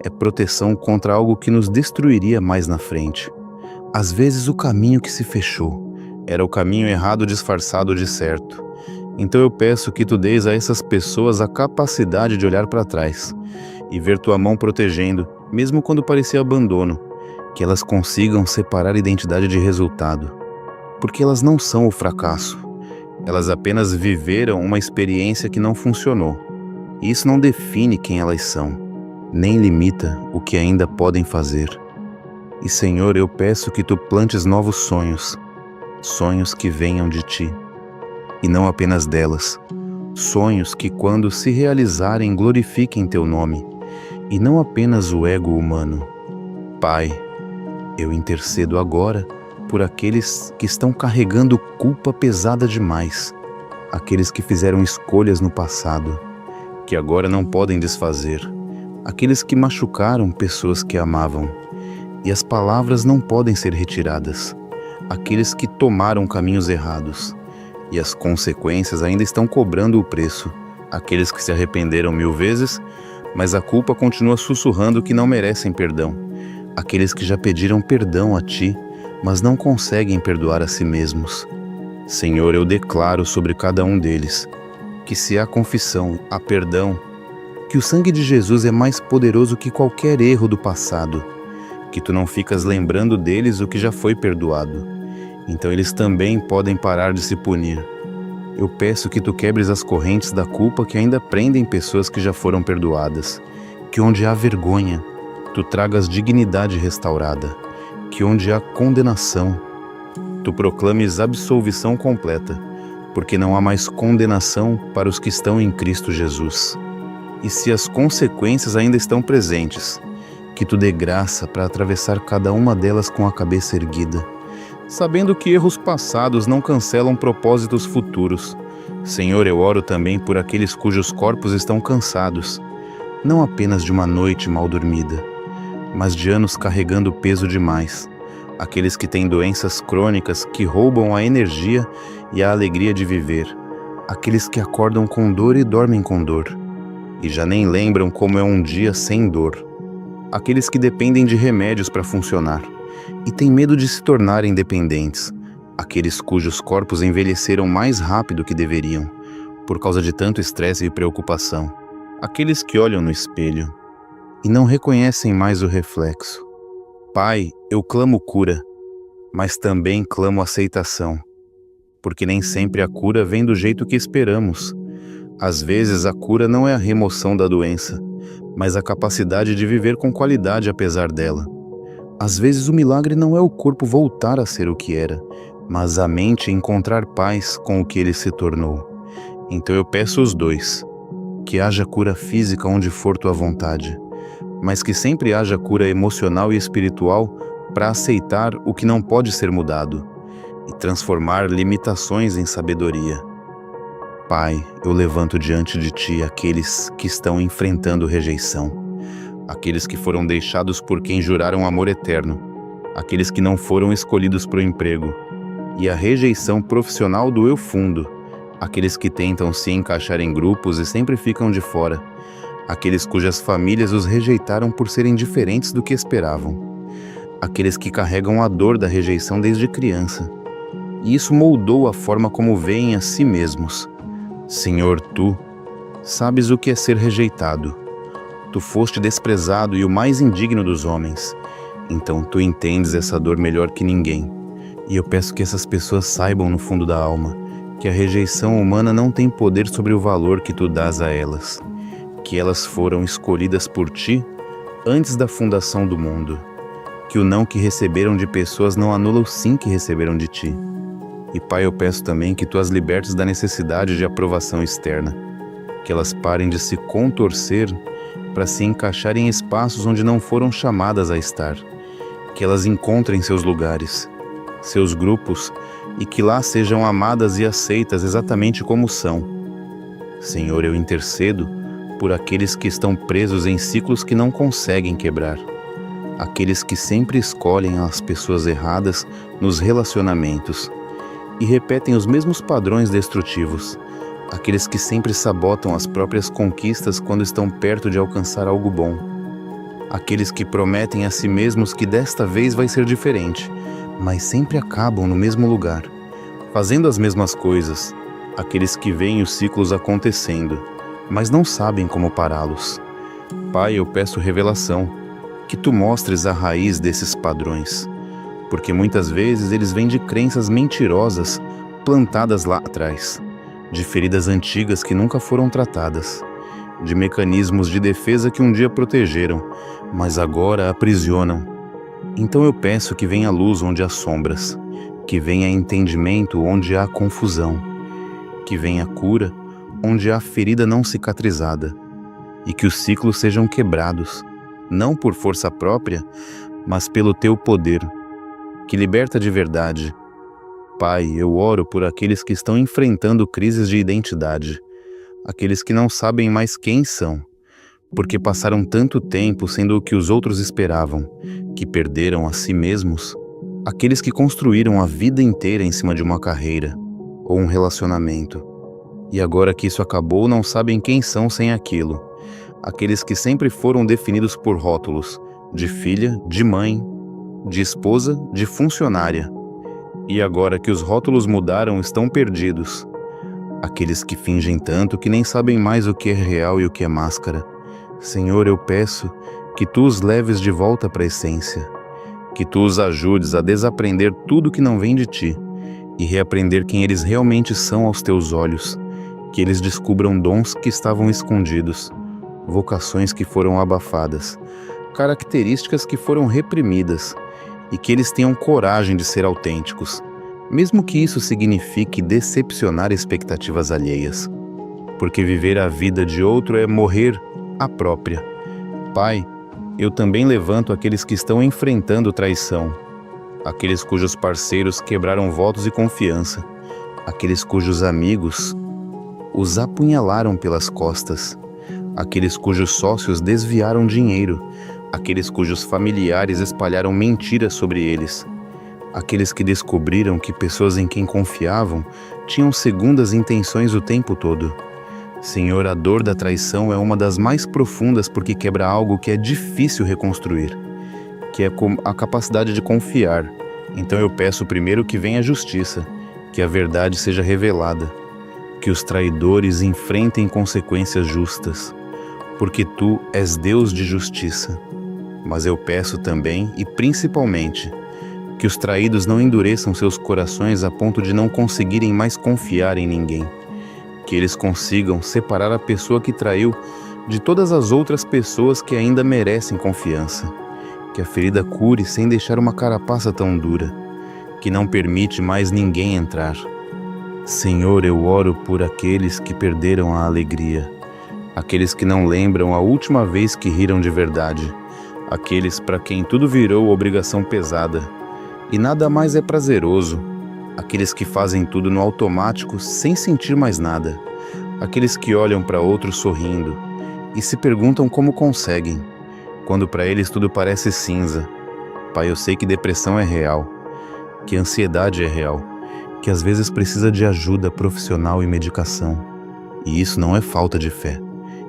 é proteção contra algo que nos destruiria mais na frente. Às vezes o caminho que se fechou era o caminho errado disfarçado de certo. Então eu peço que Tu dês a essas pessoas a capacidade de olhar para trás e ver Tua mão protegendo, mesmo quando parecia abandono, que elas consigam separar identidade de resultado. Porque elas não são o fracasso. Elas apenas viveram uma experiência que não funcionou. E isso não define quem elas são, nem limita o que ainda podem fazer. E, Senhor, eu peço que Tu plantes novos sonhos, sonhos que venham de Ti, e não apenas delas, sonhos que, quando se realizarem, glorifiquem Teu nome, e não apenas o ego humano. Pai, eu intercedo agora por aqueles que estão carregando culpa pesada demais, aqueles que fizeram escolhas no passado, que agora não podem desfazer, aqueles que machucaram pessoas que amavam, e as palavras não podem ser retiradas, aqueles que tomaram caminhos errados, e as consequências ainda estão cobrando o preço, aqueles que se arrependeram 1000 vezes, mas a culpa continua sussurrando que não merecem perdão, aqueles que já pediram perdão a Ti, mas não conseguem perdoar a si mesmos. Senhor, eu declaro sobre cada um deles que, se há confissão, há perdão, que o sangue de Jesus é mais poderoso que qualquer erro do passado, que Tu não ficas lembrando deles o que já foi perdoado. Então eles também podem parar de se punir. Eu peço que Tu quebres as correntes da culpa que ainda prendem pessoas que já foram perdoadas, que onde há vergonha, Tu tragas dignidade restaurada, que onde há condenação, Tu proclames absolvição completa, porque não há mais condenação para os que estão em Cristo Jesus. E se as consequências ainda estão presentes, que Tu dê graça para atravessar cada uma delas com a cabeça erguida, sabendo que erros passados não cancelam propósitos futuros. Senhor, eu oro também por aqueles cujos corpos estão cansados, não apenas de uma noite mal dormida, mas de anos carregando peso demais, aqueles que têm doenças crônicas que roubam a energia e a alegria de viver, aqueles que acordam com dor e dormem com dor, e já nem lembram como é um dia sem dor, aqueles que dependem de remédios para funcionar, e têm medo de se tornarem dependentes, aqueles cujos corpos envelheceram mais rápido que deveriam, por causa de tanto estresse e preocupação, aqueles que olham no espelho e não reconhecem mais o reflexo. Pai, eu clamo cura, mas também clamo aceitação, porque nem sempre a cura vem do jeito que esperamos. Às vezes a cura não é a remoção da doença, mas a capacidade de viver com qualidade apesar dela. Às vezes o milagre não é o corpo voltar a ser o que era, mas a mente encontrar paz com o que ele se tornou. Então eu peço os dois, que haja cura física onde for Tua vontade, mas que sempre haja cura emocional e espiritual para aceitar o que não pode ser mudado e transformar limitações em sabedoria. Pai, eu levanto diante de Ti aqueles que estão enfrentando rejeição, aqueles que foram deixados por quem juraram amor eterno, aqueles que não foram escolhidos para o emprego, e a rejeição profissional do eu fundo, aqueles que tentam se encaixar em grupos e sempre ficam de fora, aqueles cujas famílias os rejeitaram por serem diferentes do que esperavam, aqueles que carregam a dor da rejeição desde criança, e isso moldou a forma como veem a si mesmos. Senhor, Tu sabes o que é ser rejeitado. Tu foste desprezado e o mais indigno dos homens, então Tu entendes essa dor melhor que ninguém, e eu peço que essas pessoas saibam no fundo da alma que a rejeição humana não tem poder sobre o valor que Tu dás a elas, que elas foram escolhidas por Ti antes da fundação do mundo, que o não que receberam de pessoas não anula o sim que receberam de Ti, E Pai, eu peço também que Tu as libertes da necessidade de aprovação externa, que elas parem de se contorcer para se encaixar em espaços onde não foram chamadas a estar, que elas encontrem seus lugares, seus grupos, e que lá sejam amadas e aceitas exatamente como são. Senhor, eu intercedo por aqueles que estão presos em ciclos que não conseguem quebrar, aqueles que sempre escolhem as pessoas erradas nos relacionamentos e repetem os mesmos padrões destrutivos, aqueles que sempre sabotam as próprias conquistas quando estão perto de alcançar algo bom, aqueles que prometem a si mesmos que desta vez vai ser diferente, mas sempre acabam no mesmo lugar, fazendo as mesmas coisas, aqueles que veem os ciclos acontecendo, mas não sabem como pará-los. Pai, eu peço revelação, que Tu mostres a raiz desses padrões, porque muitas vezes eles vêm de crenças mentirosas plantadas lá atrás, de feridas antigas que nunca foram tratadas, de mecanismos de defesa que um dia protegeram, mas agora aprisionam. Então eu peço que venha luz onde há sombras, que venha entendimento onde há confusão, que venha cura onde há ferida não cicatrizada, e que os ciclos sejam quebrados, não por força própria, mas pelo Teu poder, que liberta de verdade. Pai, eu oro por aqueles que estão enfrentando crises de identidade, aqueles que não sabem mais quem são, porque passaram tanto tempo sendo o que os outros esperavam, que perderam a si mesmos, aqueles que construíram a vida inteira em cima de uma carreira ou um relacionamento, e agora que isso acabou não sabem quem são sem aquilo, aqueles que sempre foram definidos por rótulos, de filha, de mãe, de esposa, de funcionária, e agora que os rótulos mudaram estão perdidos, aqueles que fingem tanto que nem sabem mais o que é real e o que é máscara. Senhor, eu peço que Tu os leves de volta para a essência, que Tu os ajudes a desaprender tudo que não vem de Ti e reaprender quem eles realmente são aos Teus olhos, que eles descubram dons que estavam escondidos, vocações que foram abafadas, características que foram reprimidas, e que eles tenham coragem de ser autênticos, mesmo que isso signifique decepcionar expectativas alheias, porque viver a vida de outro é morrer a própria. Pai, eu também levanto aqueles que estão enfrentando traição, aqueles cujos parceiros quebraram votos e confiança, aqueles cujos amigos os apunhalaram pelas costas, aqueles cujos sócios desviaram dinheiro, aqueles cujos familiares espalharam mentiras sobre eles, aqueles que descobriram que pessoas em quem confiavam tinham segundas intenções o tempo todo. Senhor, a dor da traição é uma das mais profundas porque quebra algo que é difícil reconstruir, que é a capacidade de confiar. Então eu peço primeiro que venha a justiça, que a verdade seja revelada, que os traidores enfrentem consequências justas, porque Tu és Deus de justiça. Mas eu peço também, e principalmente, que os traídos não endureçam seus corações a ponto de não conseguirem mais confiar em ninguém, que eles consigam separar a pessoa que traiu de todas as outras pessoas que ainda merecem confiança, que a ferida cure sem deixar uma carapaça tão dura, que não permite mais ninguém entrar. Senhor, eu oro por aqueles que perderam a alegria, aqueles que não lembram a última vez que riram de verdade, aqueles para quem tudo virou obrigação pesada e nada mais é prazeroso, aqueles que fazem tudo no automático sem sentir mais nada, aqueles que olham para outros sorrindo e se perguntam como conseguem, quando para eles tudo parece cinza. Pai, eu sei que depressão é real, que ansiedade é real, que às vezes precisa de ajuda profissional e medicação, e isso não é falta de fé.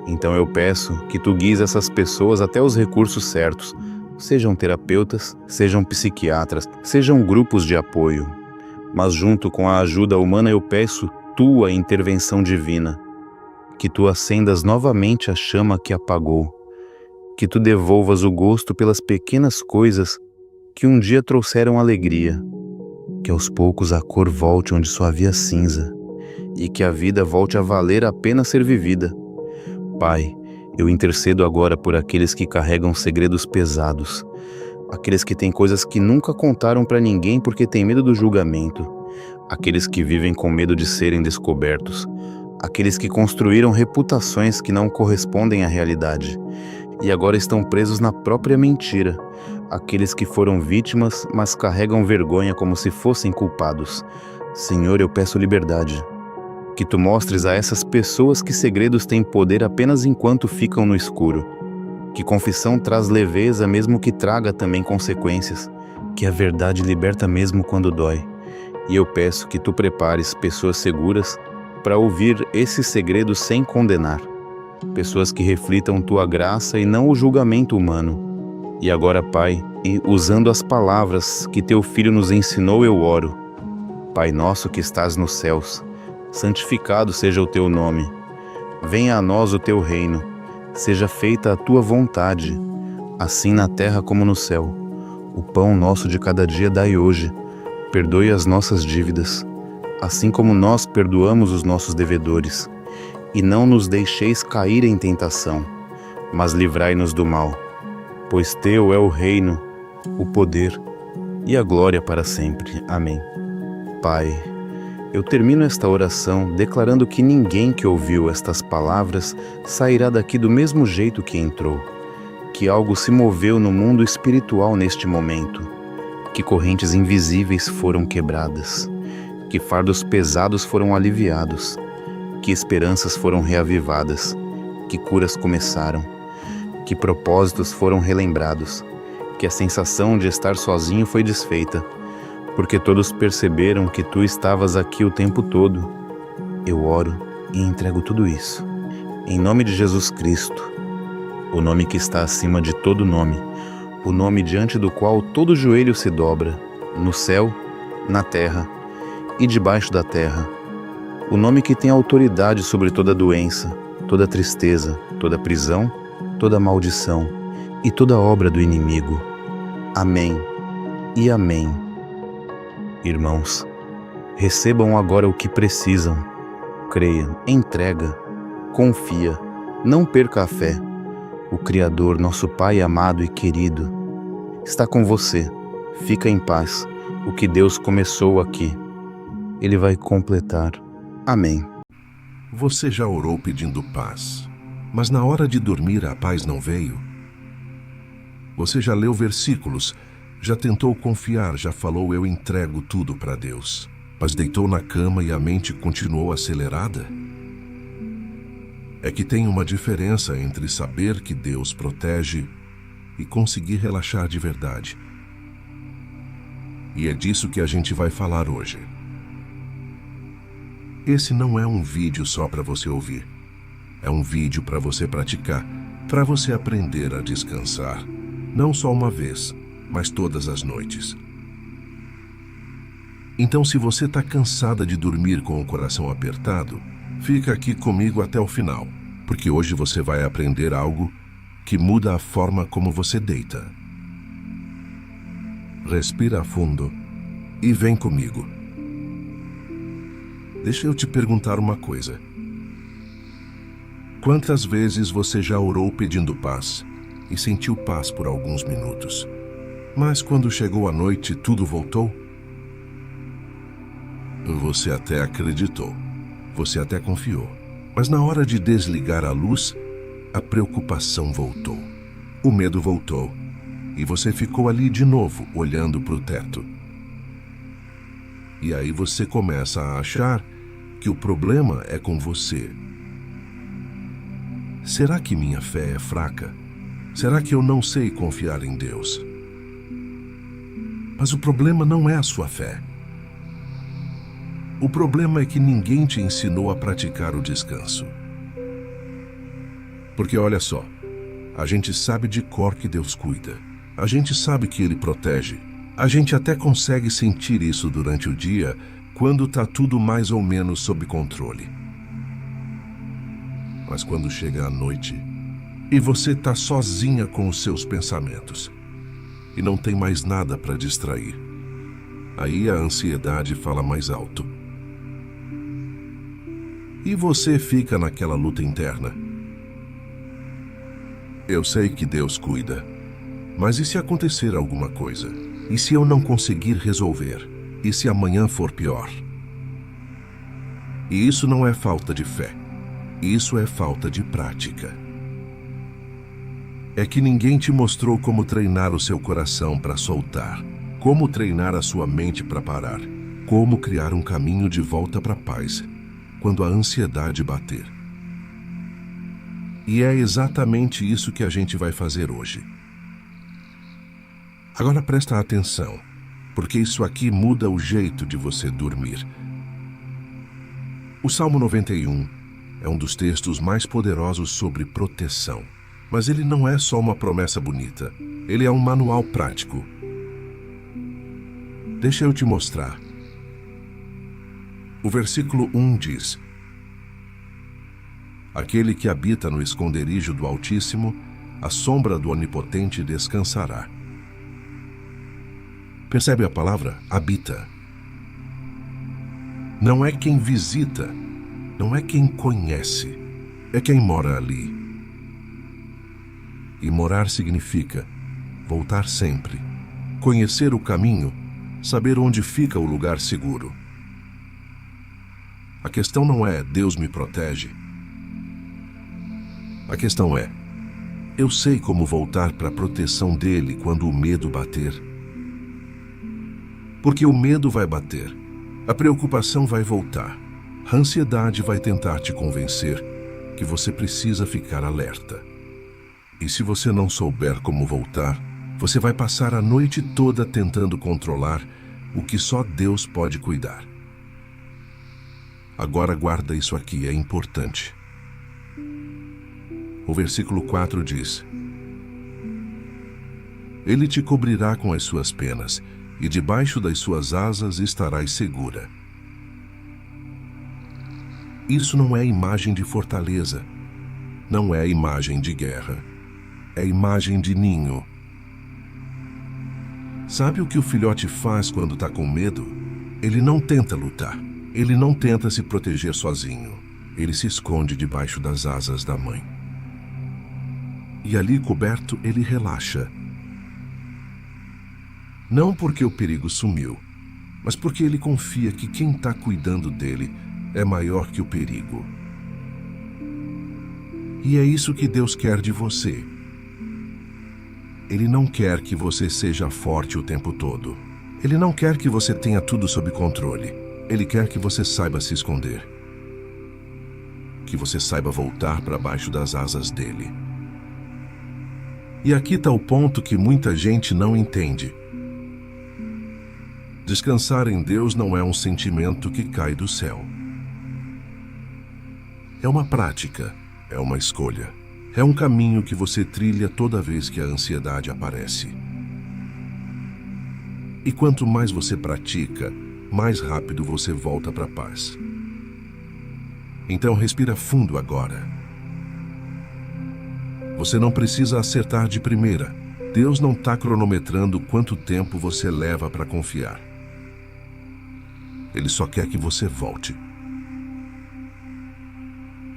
Então eu peço que Tu guies essas pessoas até os recursos certos, sejam terapeutas, sejam psiquiatras, sejam grupos de apoio. Mas junto com a ajuda humana eu peço Tua intervenção divina, que Tu acendas novamente a chama que apagou, que Tu devolvas o gosto pelas pequenas coisas que um dia trouxeram alegria, que aos poucos a cor volte onde só havia cinza, e que a vida volte a valer a pena ser vivida. Pai, eu intercedo agora por aqueles que carregam segredos pesados, aqueles que têm coisas que nunca contaram para ninguém porque têm medo do julgamento, aqueles que vivem com medo de serem descobertos, aqueles que construíram reputações que não correspondem à realidade e agora estão presos na própria mentira, aqueles que foram vítimas, mas carregam vergonha como se fossem culpados. Senhor, eu peço liberdade. Que tu mostres a essas pessoas que segredos têm poder apenas enquanto ficam no escuro. Que confissão traz leveza mesmo que traga também consequências. Que a verdade liberta mesmo quando dói. E eu peço que tu prepares pessoas seguras para ouvir esses segredos sem condenar. Pessoas que reflitam tua graça e não o julgamento humano. E agora, Pai, usando as palavras que teu Filho nos ensinou, eu oro. Pai nosso que estás nos céus, santificado seja o teu nome. Venha a nós o teu reino. Seja feita a tua vontade, assim na terra como no céu. O pão nosso de cada dia dai hoje. Perdoe as nossas dívidas, assim como nós perdoamos os nossos devedores. E não nos deixeis cair em tentação, mas livrai-nos do mal. Pois teu é o reino, o poder e a glória para sempre. Amém. Pai, eu termino esta oração declarando que ninguém que ouviu estas palavras sairá daqui do mesmo jeito que entrou, que algo se moveu no mundo espiritual neste momento, que correntes invisíveis foram quebradas, que fardos pesados foram aliviados, que esperanças foram reavivadas, que curas começaram, que propósitos foram relembrados, que a sensação de estar sozinho foi desfeita, porque todos perceberam que tu estavas aqui o tempo todo. Eu oro e entrego tudo isso, em nome de Jesus Cristo, o nome que está acima de todo nome, o nome diante do qual todo joelho se dobra, no céu, na terra e debaixo da terra, o nome que tem autoridade sobre toda doença, toda tristeza, toda prisão, toda maldição e toda obra do inimigo. Amém e amém. Irmãos, recebam agora o que precisam. Creia, entrega, confia, não perca a fé. O Criador, nosso Pai amado e querido, está com você. Fica em paz. O que Deus começou aqui, Ele vai completar. Amém. Você já orou pedindo paz, mas na hora de dormir a paz não veio? Você já leu versículos, já tentou confiar, já falou eu entrego tudo para Deus, mas deitou na cama e a mente continuou acelerada? É que tem uma diferença entre saber que Deus protege e conseguir relaxar de verdade. E é disso que a gente vai falar hoje. Esse não é um vídeo só para você ouvir. É um vídeo para você praticar, para você aprender a descansar. Não só uma vez, mas todas as noites. Então, se você está cansada de dormir com o coração apertado, fica aqui comigo até o final, porque hoje você vai aprender algo que muda a forma como você deita. Respira fundo e vem comigo. Deixa eu te perguntar uma coisa. Quantas vezes você já orou pedindo paz e sentiu paz por alguns minutos, mas quando chegou a noite tudo voltou? Você até acreditou, você até confiou, mas na hora de desligar a luz, a preocupação voltou, o medo voltou e você ficou ali de novo olhando para o teto. E aí você começa a achar que o problema é com você. Será que minha fé é fraca? Será que eu não sei confiar em Deus? Mas o problema não é a sua fé. O problema é que ninguém te ensinou a praticar o descanso. Porque olha só, a gente sabe de cor que Deus cuida. A gente sabe que Ele protege. A gente até consegue sentir isso durante o dia, quando está tudo mais ou menos sob controle. Mas quando chega a noite, e você está sozinha com os seus pensamentos, e não tem mais nada para distrair, aí a ansiedade fala mais alto. E você fica naquela luta interna. Eu sei que Deus cuida, Mas e se acontecer alguma coisa? E se eu não conseguir resolver? E se amanhã for pior? E isso não é falta de fé. Isso é falta de prática. É que ninguém te mostrou como treinar o seu coração para soltar, como treinar a sua mente para parar, como criar um caminho de volta para a paz quando a ansiedade bater. E é exatamente isso que a gente vai fazer hoje. Agora presta atenção, porque isso aqui muda o jeito de você dormir. O Salmo 91 é um dos textos mais poderosos sobre proteção. Mas ele não é só uma promessa bonita. Ele é um manual prático. Deixa eu te mostrar. O versículo 1 diz: Aquele que habita no esconderijo do Altíssimo, à sombra do Onipotente descansará. Percebe a palavra habita? Não é quem visita, não é quem conhece, é quem mora ali. E morar significa voltar sempre, conhecer o caminho, saber onde fica o lugar seguro. A questão não é Deus me protege. A questão é, eu sei como voltar para a proteção dele quando o medo bater. Porque o medo vai bater, a preocupação vai voltar, a ansiedade vai tentar te convencer que você precisa ficar alerta. E se você não souber como voltar, você vai passar a noite toda tentando controlar o que só Deus pode cuidar. Agora guarda isso aqui, é importante. O versículo 4 diz: Ele te cobrirá com as suas penas, e debaixo das suas asas estarás segura. Isso não é imagem de fortaleza, não é imagem de guerra, é imagem de ninho. Sabe o que o filhote faz quando está com medo? Ele não tenta lutar, ele não tenta se proteger sozinho, ele se esconde debaixo das asas da mãe. E ali coberto ele relaxa. Não porque o perigo sumiu, mas porque ele confia que quem está cuidando dele é maior que o perigo. E é isso que Deus quer de você. Ele não quer que você seja forte o tempo todo. Ele não quer que você tenha tudo sob controle. Ele quer que você saiba se esconder. Que você saiba voltar para baixo das asas dele. E aqui está o ponto que muita gente não entende. Descansar em Deus não é um sentimento que cai do céu. É uma prática, é uma escolha. É um caminho que você trilha toda vez que a ansiedade aparece. E quanto mais você pratica, mais rápido você volta para a paz. Então respira fundo agora. Você não precisa acertar de primeira. Deus não está cronometrando quanto tempo você leva para confiar. Ele só quer que você volte.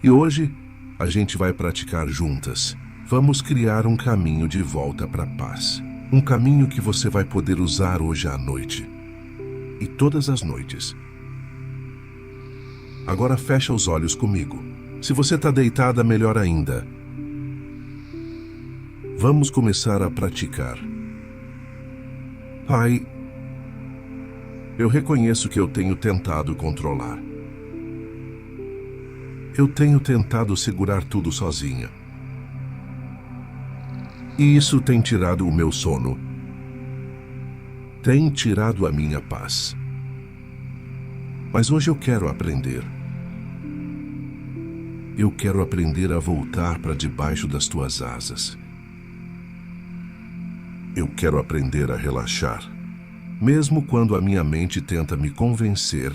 E hoje, a gente vai praticar juntas. Vamos criar um caminho de volta para a paz. Um caminho que você vai poder usar hoje à noite. E todas as noites. Agora fecha os olhos comigo. Se você está deitada, melhor ainda. Vamos começar a praticar. Pai, eu reconheço que eu tenho tentado controlar. Eu tenho tentado segurar tudo sozinha. E isso tem tirado o meu sono. Tem tirado a minha paz. Mas hoje eu quero aprender. Eu quero aprender a voltar para debaixo das tuas asas. Eu quero aprender a relaxar, mesmo quando a minha mente tenta me convencer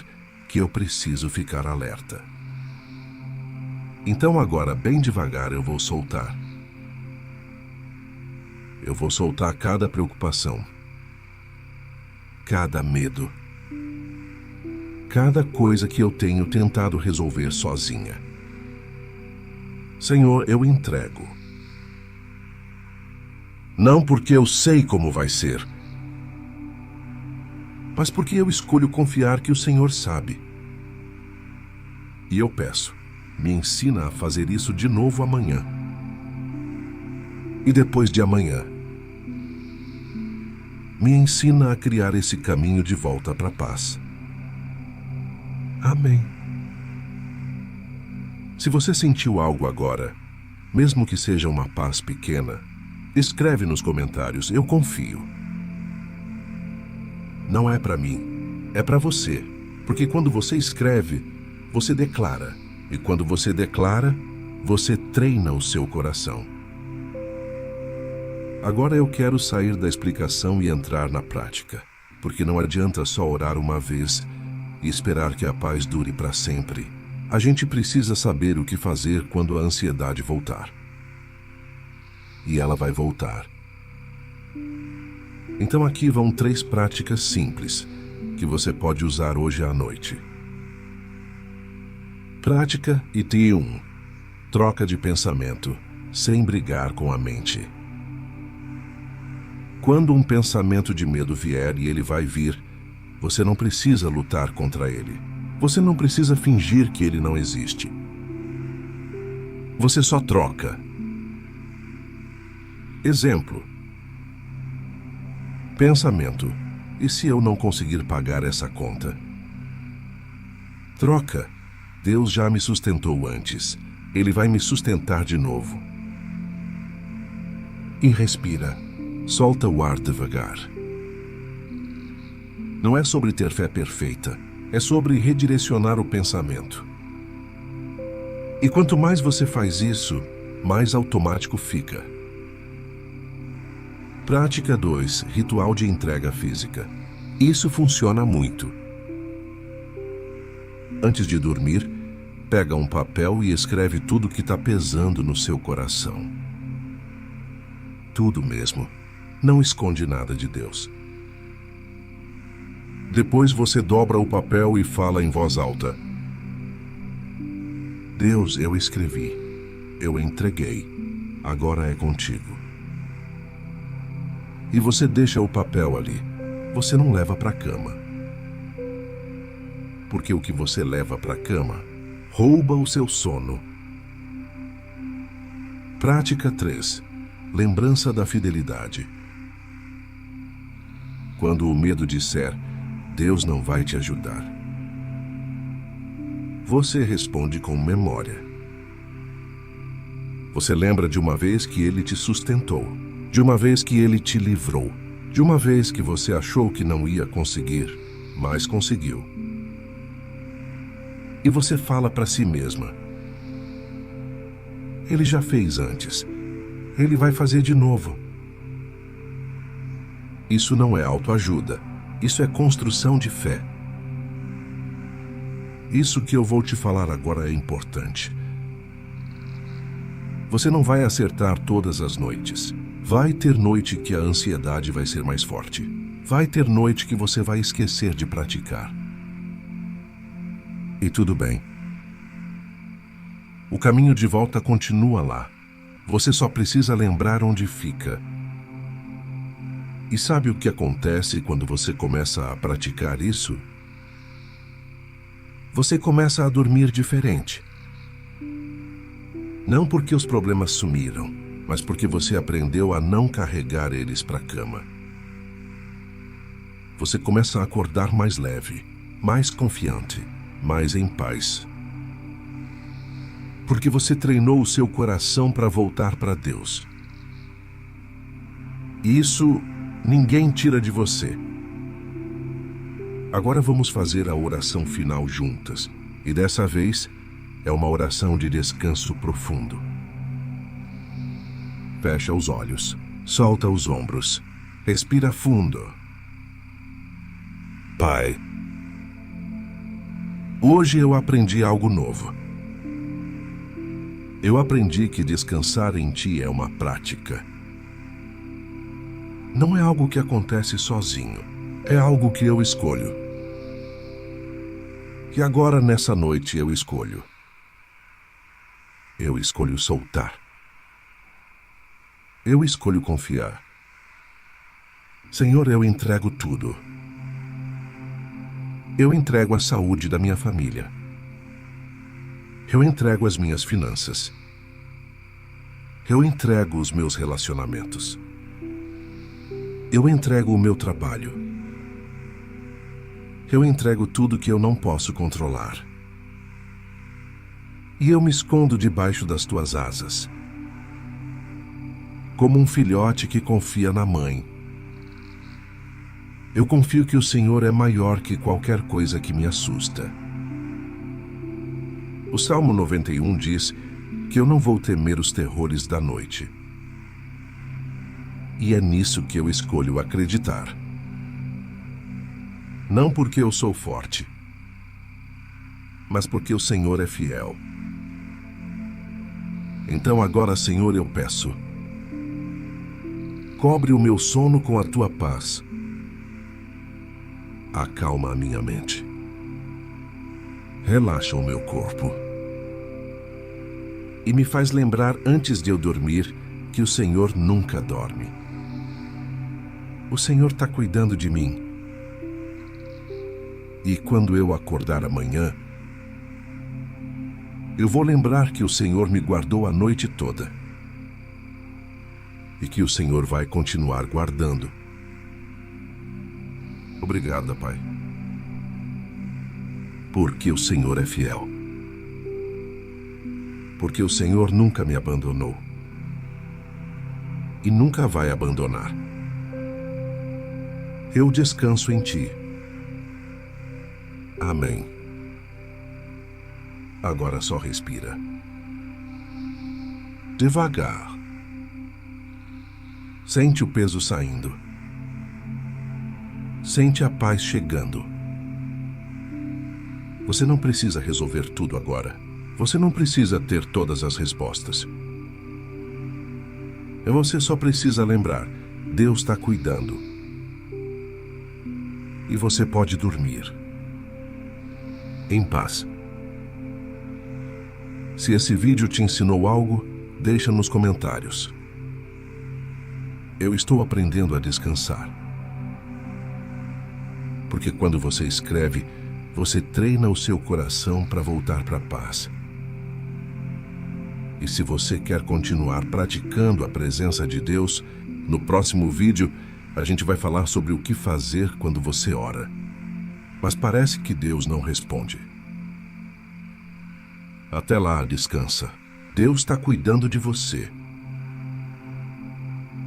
que eu preciso ficar alerta. Então agora, bem devagar, eu vou soltar. Eu vou soltar cada preocupação, cada medo, cada coisa que eu tenho tentado resolver sozinha. Senhor, eu entrego. Não porque eu sei como vai ser, mas porque eu escolho confiar que o Senhor sabe. E eu peço, me ensina a fazer isso de novo amanhã. E depois de amanhã. Me ensina a criar esse caminho de volta para a paz. Amém. Se você sentiu algo agora, mesmo que seja uma paz pequena, escreve nos comentários, eu confio. Não é para mim, é para você, porque quando você escreve, você declara, e quando você declara, você treina o seu coração. Agora eu quero sair da explicação e entrar na prática, porque não adianta só orar uma vez e esperar que a paz dure para sempre. A gente precisa saber o que fazer quando a ansiedade voltar. E ela vai voltar. Então aqui vão 3 práticas simples que você pode usar hoje à noite. Prática item 1. Troca de pensamento, sem brigar com a mente. Quando um pensamento de medo vier, e ele vai vir, você não precisa lutar contra ele. Você não precisa fingir que ele não existe. Você só troca. Exemplo. Pensamento. E se eu não conseguir pagar essa conta? Troca. Deus já me sustentou antes. Ele vai me sustentar de novo. E respira. Solta o ar devagar. Não é sobre ter fé perfeita. É sobre redirecionar o pensamento. E quanto mais você faz isso, mais automático fica. Prática 2. Ritual de entrega física. Isso funciona muito. Antes de dormir, pega um papel e escreve tudo que está pesando no seu coração. Tudo mesmo. Não esconde nada de Deus. Depois você dobra o papel e fala em voz alta. Deus, eu escrevi. Eu entreguei. Agora é contigo. E você deixa o papel ali. Você não leva para a cama. Porque o que você leva para a cama rouba o seu sono. Prática 3. Lembrança da fidelidade. Quando o medo disser, Deus não vai te ajudar, você responde com memória. Você lembra de uma vez que Ele te sustentou, de uma vez que Ele te livrou, de uma vez que você achou que não ia conseguir, mas conseguiu. E você fala para si mesma, Ele já fez antes, Ele vai fazer de novo. Isso não é autoajuda. Isso é construção de fé. Isso que eu vou te falar agora é importante. Você não vai acertar todas as noites. Vai ter noite que a ansiedade vai ser mais forte. Vai ter noite que você vai esquecer de praticar. E tudo bem. O caminho de volta continua lá. Você só precisa lembrar onde fica. E sabe o que acontece quando você começa a praticar isso? Você começa a dormir diferente. Não porque os problemas sumiram, mas porque você aprendeu a não carregar eles para a cama. Você começa a acordar mais leve, mais confiante, mais em paz. Porque você treinou o seu coração para voltar para Deus. Isso ninguém tira de você. Agora vamos fazer a oração final juntas. E dessa vez, é uma oração de descanso profundo. Fecha os olhos. Solta os ombros. Respira fundo. Pai, hoje eu aprendi algo novo. Eu aprendi que descansar em Ti é uma prática. Não é algo que acontece sozinho. É algo que eu escolho. E agora, nessa noite, eu escolho. Eu escolho soltar. Eu escolho confiar. Senhor, eu entrego tudo. Eu entrego a saúde da minha família. Eu entrego as minhas finanças. Eu entrego os meus relacionamentos. Eu entrego o meu trabalho. Eu entrego tudo que eu não posso controlar. E eu me escondo debaixo das tuas asas, como um filhote que confia na mãe. Eu confio que o Senhor é maior que qualquer coisa que me assusta. O Salmo 91 diz que eu não vou temer os terrores da noite. E é nisso que eu escolho acreditar. Não porque eu sou forte, mas porque o Senhor é fiel. Então agora, Senhor, eu peço: cobre o meu sono com a tua paz. Acalma a minha mente. Relaxa o meu corpo. E me faz lembrar antes de eu dormir que o Senhor nunca dorme. O Senhor está cuidando de mim. E quando eu acordar amanhã, eu vou lembrar que o Senhor me guardou a noite toda. E que o Senhor vai continuar guardando. Obrigado, Pai. Porque o Senhor é fiel. Porque o Senhor nunca me abandonou. E nunca vai abandonar. Eu descanso em Ti. Amém. Agora só respira. Devagar. Sente o peso saindo. Sente a paz chegando. Você não precisa resolver tudo agora. Você não precisa ter todas as respostas. Você só precisa lembrar: Deus está cuidando. E você pode dormir em paz. Se esse vídeo te ensinou algo, deixa nos comentários. Eu estou aprendendo a descansar. Porque quando você escreve, você treina o seu coração para voltar para a paz. E se você quer continuar praticando a presença de Deus, no próximo vídeo a gente vai falar sobre o que fazer quando você ora, mas parece que Deus não responde. Até lá, descansa. Deus está cuidando de você.